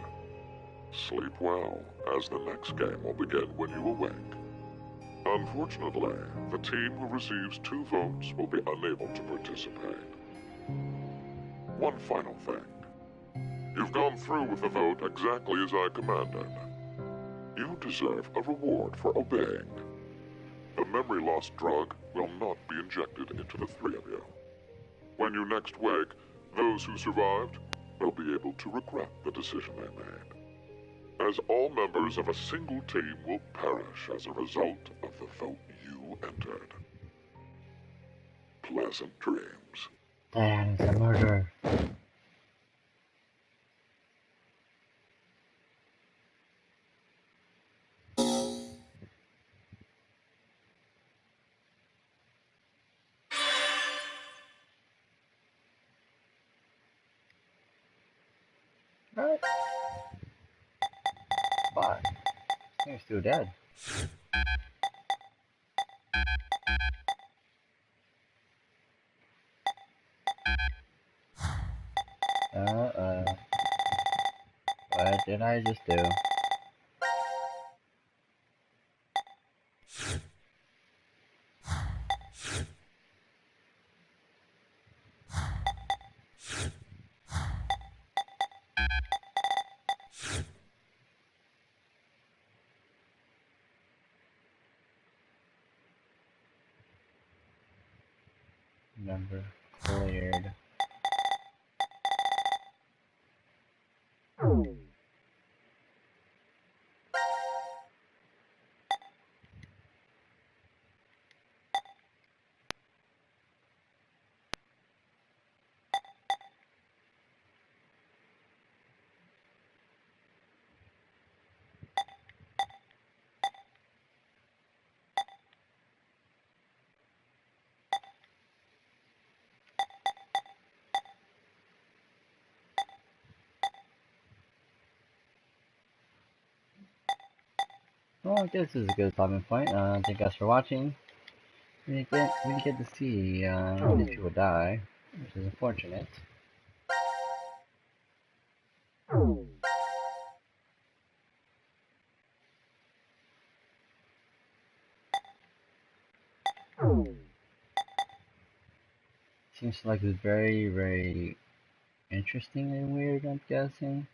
Sleep well, as the next game will begin when you awake. Unfortunately, the team who receives 2 votes will be unable to participate. One final thing. You've gone through with the vote exactly as I commanded. You deserve a reward for obeying. The memory loss drug will not be injected into the 3 of you. When you next wake, those who survived will be able to regret the decision they made. As all members of a single team will perish as a result of the vote you entered. Pleasant dreams. Damn, it's a murder. What? Fuck. You're still dead. What did I just do? Number cleared. Well, I guess this is a good stopping point. Thank you guys for watching. We didn't get to see these people die, which is unfortunate. Seems like it's very, very interesting and weird, I'm guessing.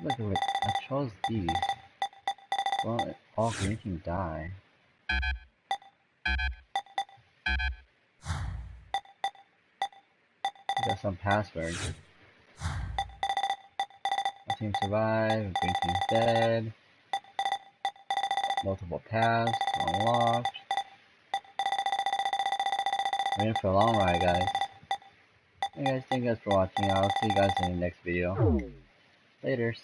Look at it. I chose these. Well, all green team die. I got some passwords. My team survived, green team's dead. Multiple paths unlocked. We're in for a long ride, guys. Hey guys, thank you guys for watching. I'll see you guys in the next video. Laters.